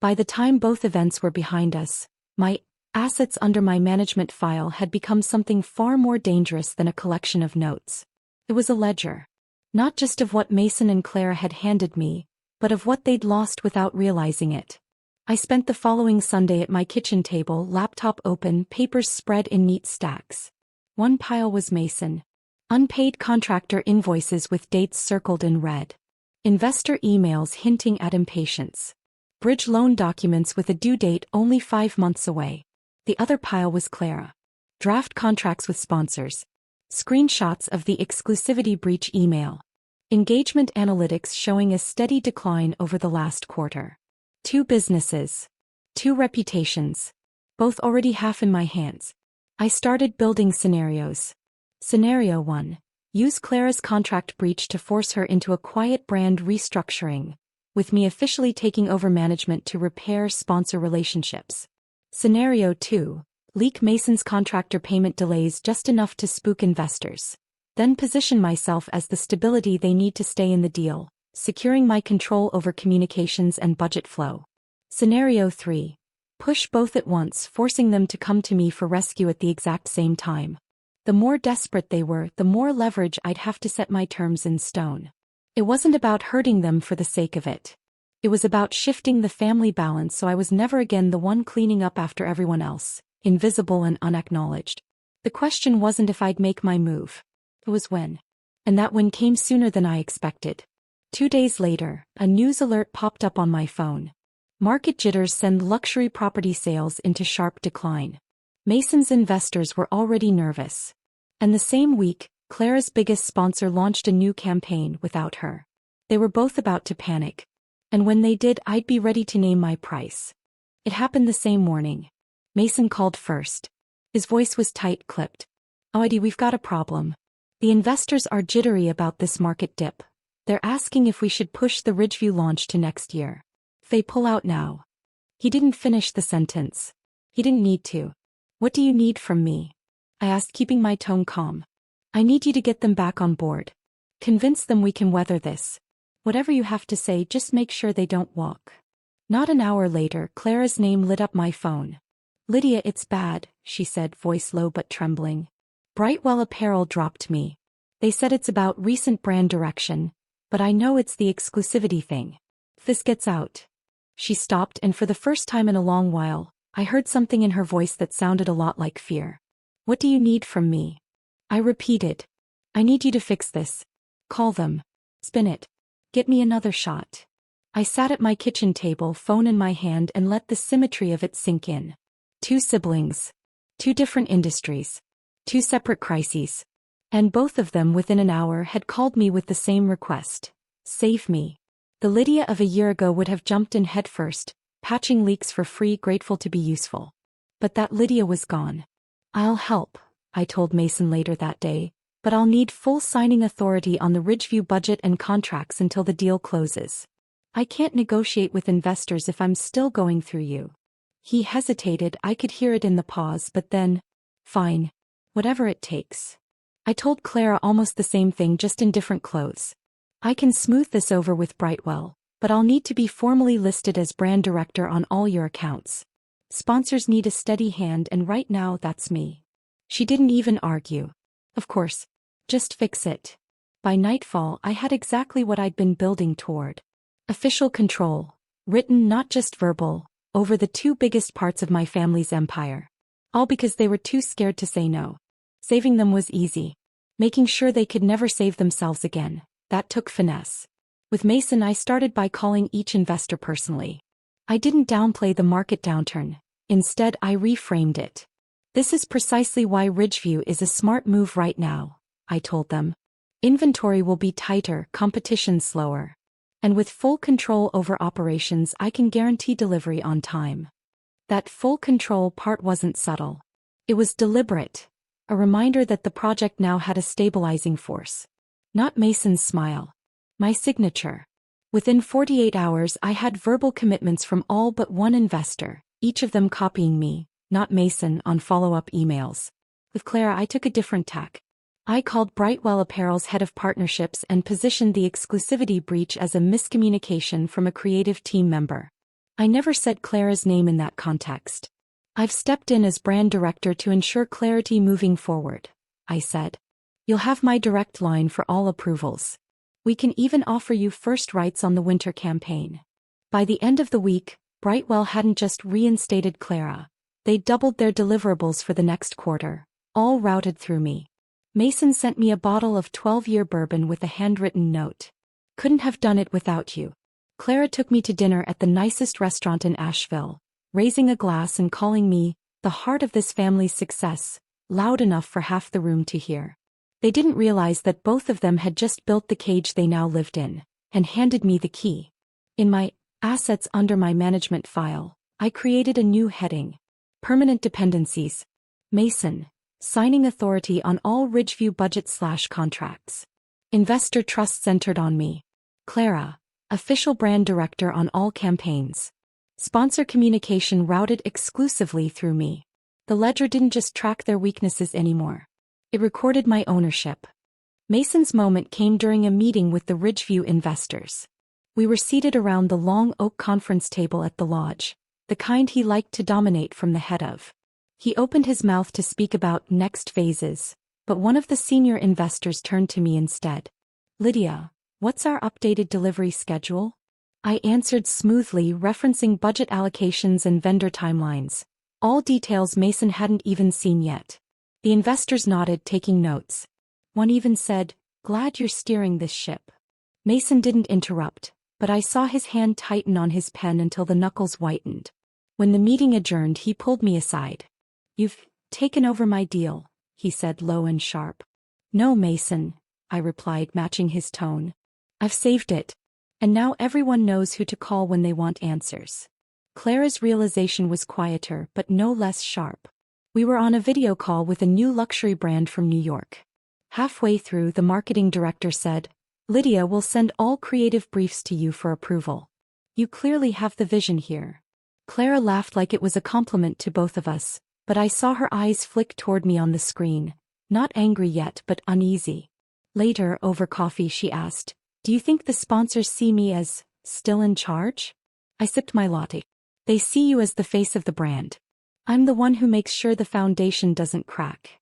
By the time both events were behind us, my assets under my management file had become something far more dangerous than a collection of notes. It was a ledger. Not just of what Mason and Clara had handed me, but of what they'd lost without realizing it. I spent the following Sunday at my kitchen table, laptop open, papers spread in neat stacks. One pile was Mason. Unpaid contractor invoices with dates circled in red. Investor emails hinting at impatience. Bridge loan documents with a due date only 5 months away. The other pile was Clara. Draft contracts with sponsors. Screenshots of the exclusivity breach email. Engagement analytics showing a steady decline over the last quarter. 2 businesses. 2 reputations. Both already half in my hands. I started building scenarios. Scenario 1. Use Clara's contract breach to force her into a quiet brand restructuring, with me officially taking over management to repair sponsor relationships. Scenario 2. Leak Mason's contractor payment delays just enough to spook investors. Then position myself as the stability they need to stay in the deal, securing my control over communications and budget flow. Scenario 3. Push both at once, forcing them to come to me for rescue at the exact same time. The more desperate they were, the more leverage I'd have to set my terms in stone. It wasn't about hurting them for the sake of it. It was about shifting the family balance so I was never again the one cleaning up after everyone else, invisible and unacknowledged. The question wasn't if I'd make my move. It was when. And that when came sooner than I expected. 2 days later, a news alert popped up on my phone. Market jitters send luxury property sales into sharp decline. Mason's investors were already nervous. And the same week, Clara's biggest sponsor launched a new campaign without her. They were both about to panic. And when they did, I'd be ready to name my price. It happened the same morning. Mason called first. His voice was tight-clipped. "Oh, Eddie, we've got a problem. The investors are jittery about this market dip. They're asking if we should push the Ridgeview launch to next year. If they pull out now." He didn't finish the sentence. He didn't need to. "What do you need from me?" I asked, keeping my tone calm. "I need you to get them back on board. Convince them we can weather this. Whatever you have to say, just make sure they don't walk." Not an hour later, Clara's name lit up my phone. "Lydia, it's bad," she said, voice low but trembling. "Brightwell Apparel dropped me. They said it's about recent brand direction, but I know it's the exclusivity thing. If this gets out." She stopped, and for the first time in a long while, I heard something in her voice that sounded a lot like fear. "What do you need from me?" I repeated. "I need you to fix this. Call them. Spin it. Get me another shot." I sat at my kitchen table, phone in my hand, and let the symmetry of it sink in. 2 siblings. 2 different industries. 2 separate crises. And both of them within an hour had called me with the same request. Save me. The Lydia of a year ago would have jumped in headfirst, patching leaks for free, grateful to be useful. But that Lydia was gone. "I'll help," I told Mason later that day, "but I'll need full signing authority on the Ridgeview budget and contracts until the deal closes." I can't negotiate with investors if I'm still going through you. He hesitated, I could hear it in the pause, but then, fine. Whatever it takes. I told Clara almost the same thing, just in different clothes. I can smooth this over with Brightwell, but I'll need to be formally listed as brand director on all your accounts. Sponsors need a steady hand, and right now that's me. She didn't even argue. Of course. Just fix it. By nightfall, I had exactly what I'd been building toward. Official control, written not just verbal, over the two biggest parts of my family's empire. All because they were too scared to say no. Saving them was easy. Making sure they could never save themselves again, that took finesse. With Mason, I started by calling each investor personally. I didn't downplay the market downturn. Instead, I reframed it. This is precisely why Ridgeview is a smart move right now, I told them. Inventory will be tighter, competition slower. And with full control over operations, I can guarantee delivery on time. That full control part wasn't subtle. It was deliberate. A reminder that the project now had a stabilizing force. Not Mason's smile. My signature. Within 48 hours, I had verbal commitments from all but one investor, each of them copying me, not Mason, on follow-up emails. With Clara, I took a different tack. I called Brightwell Apparel's head of partnerships and positioned the exclusivity breach as a miscommunication from a creative team member. I never said Clara's name in that context. I've stepped in as brand director to ensure clarity moving forward, I said. You'll have my direct line for all approvals. We can even offer you first rights on the winter campaign. By the end of the week, Brightwell hadn't just reinstated Clara. They doubled their deliverables for the next quarter, all routed through me. Mason sent me a bottle of 12-year bourbon with a handwritten note. Couldn't have done it without you. Clara took me to dinner at the nicest restaurant in Asheville, raising a glass and calling me the heart of this family's success, loud enough for half the room to hear. They didn't realize that both of them had just built the cage they now lived in, and handed me the key. In my assets under my management file, I created a new heading. Permanent dependencies. Mason. Signing authority on all Ridgeview budget/contracts. Investor trust centered on me. Clara. Official brand director on all campaigns. Sponsor communication routed exclusively through me. The ledger didn't just track their weaknesses anymore. It recorded my ownership. Mason's moment came during a meeting with the Ridgeview investors. We were seated around the long oak conference table at the lodge, the kind he liked to dominate from the head of. He opened his mouth to speak about next phases, but one of the senior investors turned to me instead. Lydia, what's our updated delivery schedule? I answered smoothly, referencing budget allocations and vendor timelines, all details Mason hadn't even seen yet. The investors nodded, taking notes. One even said, "Glad you're steering this ship." Mason didn't interrupt, but I saw his hand tighten on his pen until the knuckles whitened. When the meeting adjourned, he pulled me aside. "You've taken over my deal," he said low and sharp. "No, Mason," I replied, matching his tone. "I've saved it. And now everyone knows who to call when they want answers." Clara's realization was quieter but no less sharp. We were on a video call with a new luxury brand from New York. Halfway through, the marketing director said, "Lydia will send all creative briefs to you for approval. You clearly have the vision here." Clara laughed like it was a compliment to both of us, but I saw her eyes flick toward me on the screen, not angry yet but uneasy. Later, over coffee, she asked, "Do you think the sponsors see me as still in charge?" I sipped my latte. "They see you as the face of the brand. I'm the one who makes sure the foundation doesn't crack."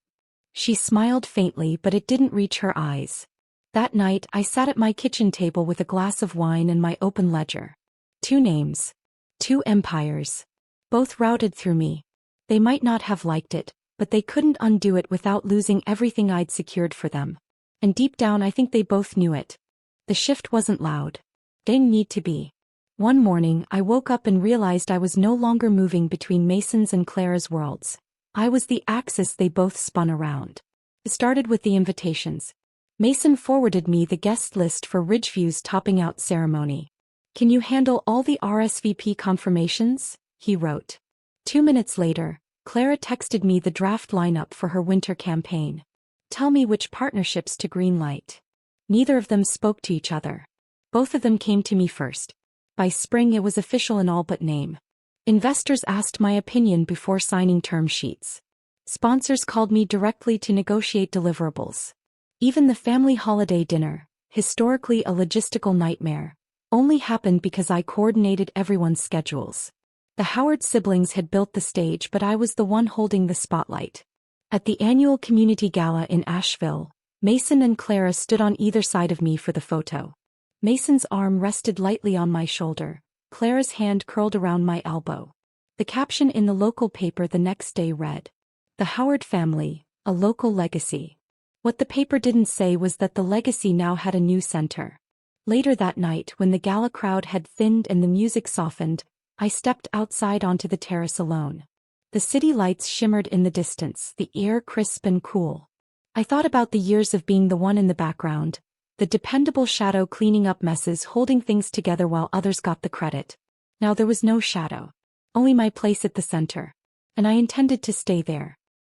She smiled faintly, but it didn't reach her eyes. That night, I sat at my kitchen table with a glass of wine and my open ledger. 2 names. 2 empires. Both routed through me. They might not have liked it, but they couldn't undo it without losing everything I'd secured for them. And deep down, I think they both knew it. The shift wasn't loud. Didn't need to be. One morning, I woke up and realized I was no longer moving between Mason's and Clara's worlds. I was the axis they both spun around. It started with the invitations. Mason forwarded me the guest list for Ridgeview's topping out ceremony. "Can you handle all the RSVP confirmations?" he wrote. 2 minutes later, Clara texted me the draft lineup for her winter campaign. "Tell me which partnerships to greenlight." Neither of them spoke to each other. Both of them came to me first. By spring it was official in all but name. Investors asked my opinion before signing term sheets. Sponsors called me directly to negotiate deliverables. Even the family holiday dinner, historically a logistical nightmare, only happened because I coordinated everyone's schedules. The Howard siblings had built the stage, but I was the one holding the spotlight. At the annual community gala in Asheville, Mason and Clara stood on either side of me for the photo. Mason's arm rested lightly on my shoulder, Clara's hand curled around my elbow. The caption in the local paper the next day read, "The Howard family, a local legacy." What the paper didn't say was that the legacy now had a new center. Later that night, when the gala crowd had thinned and the music softened, I stepped outside onto the terrace alone. The city lights shimmered in the distance, the air crisp and cool. I thought about the years of being the one in the background, the dependable shadow cleaning up messes, holding things together while others got the credit. Now there was no shadow. Only my place at the center. And I intended to stay there.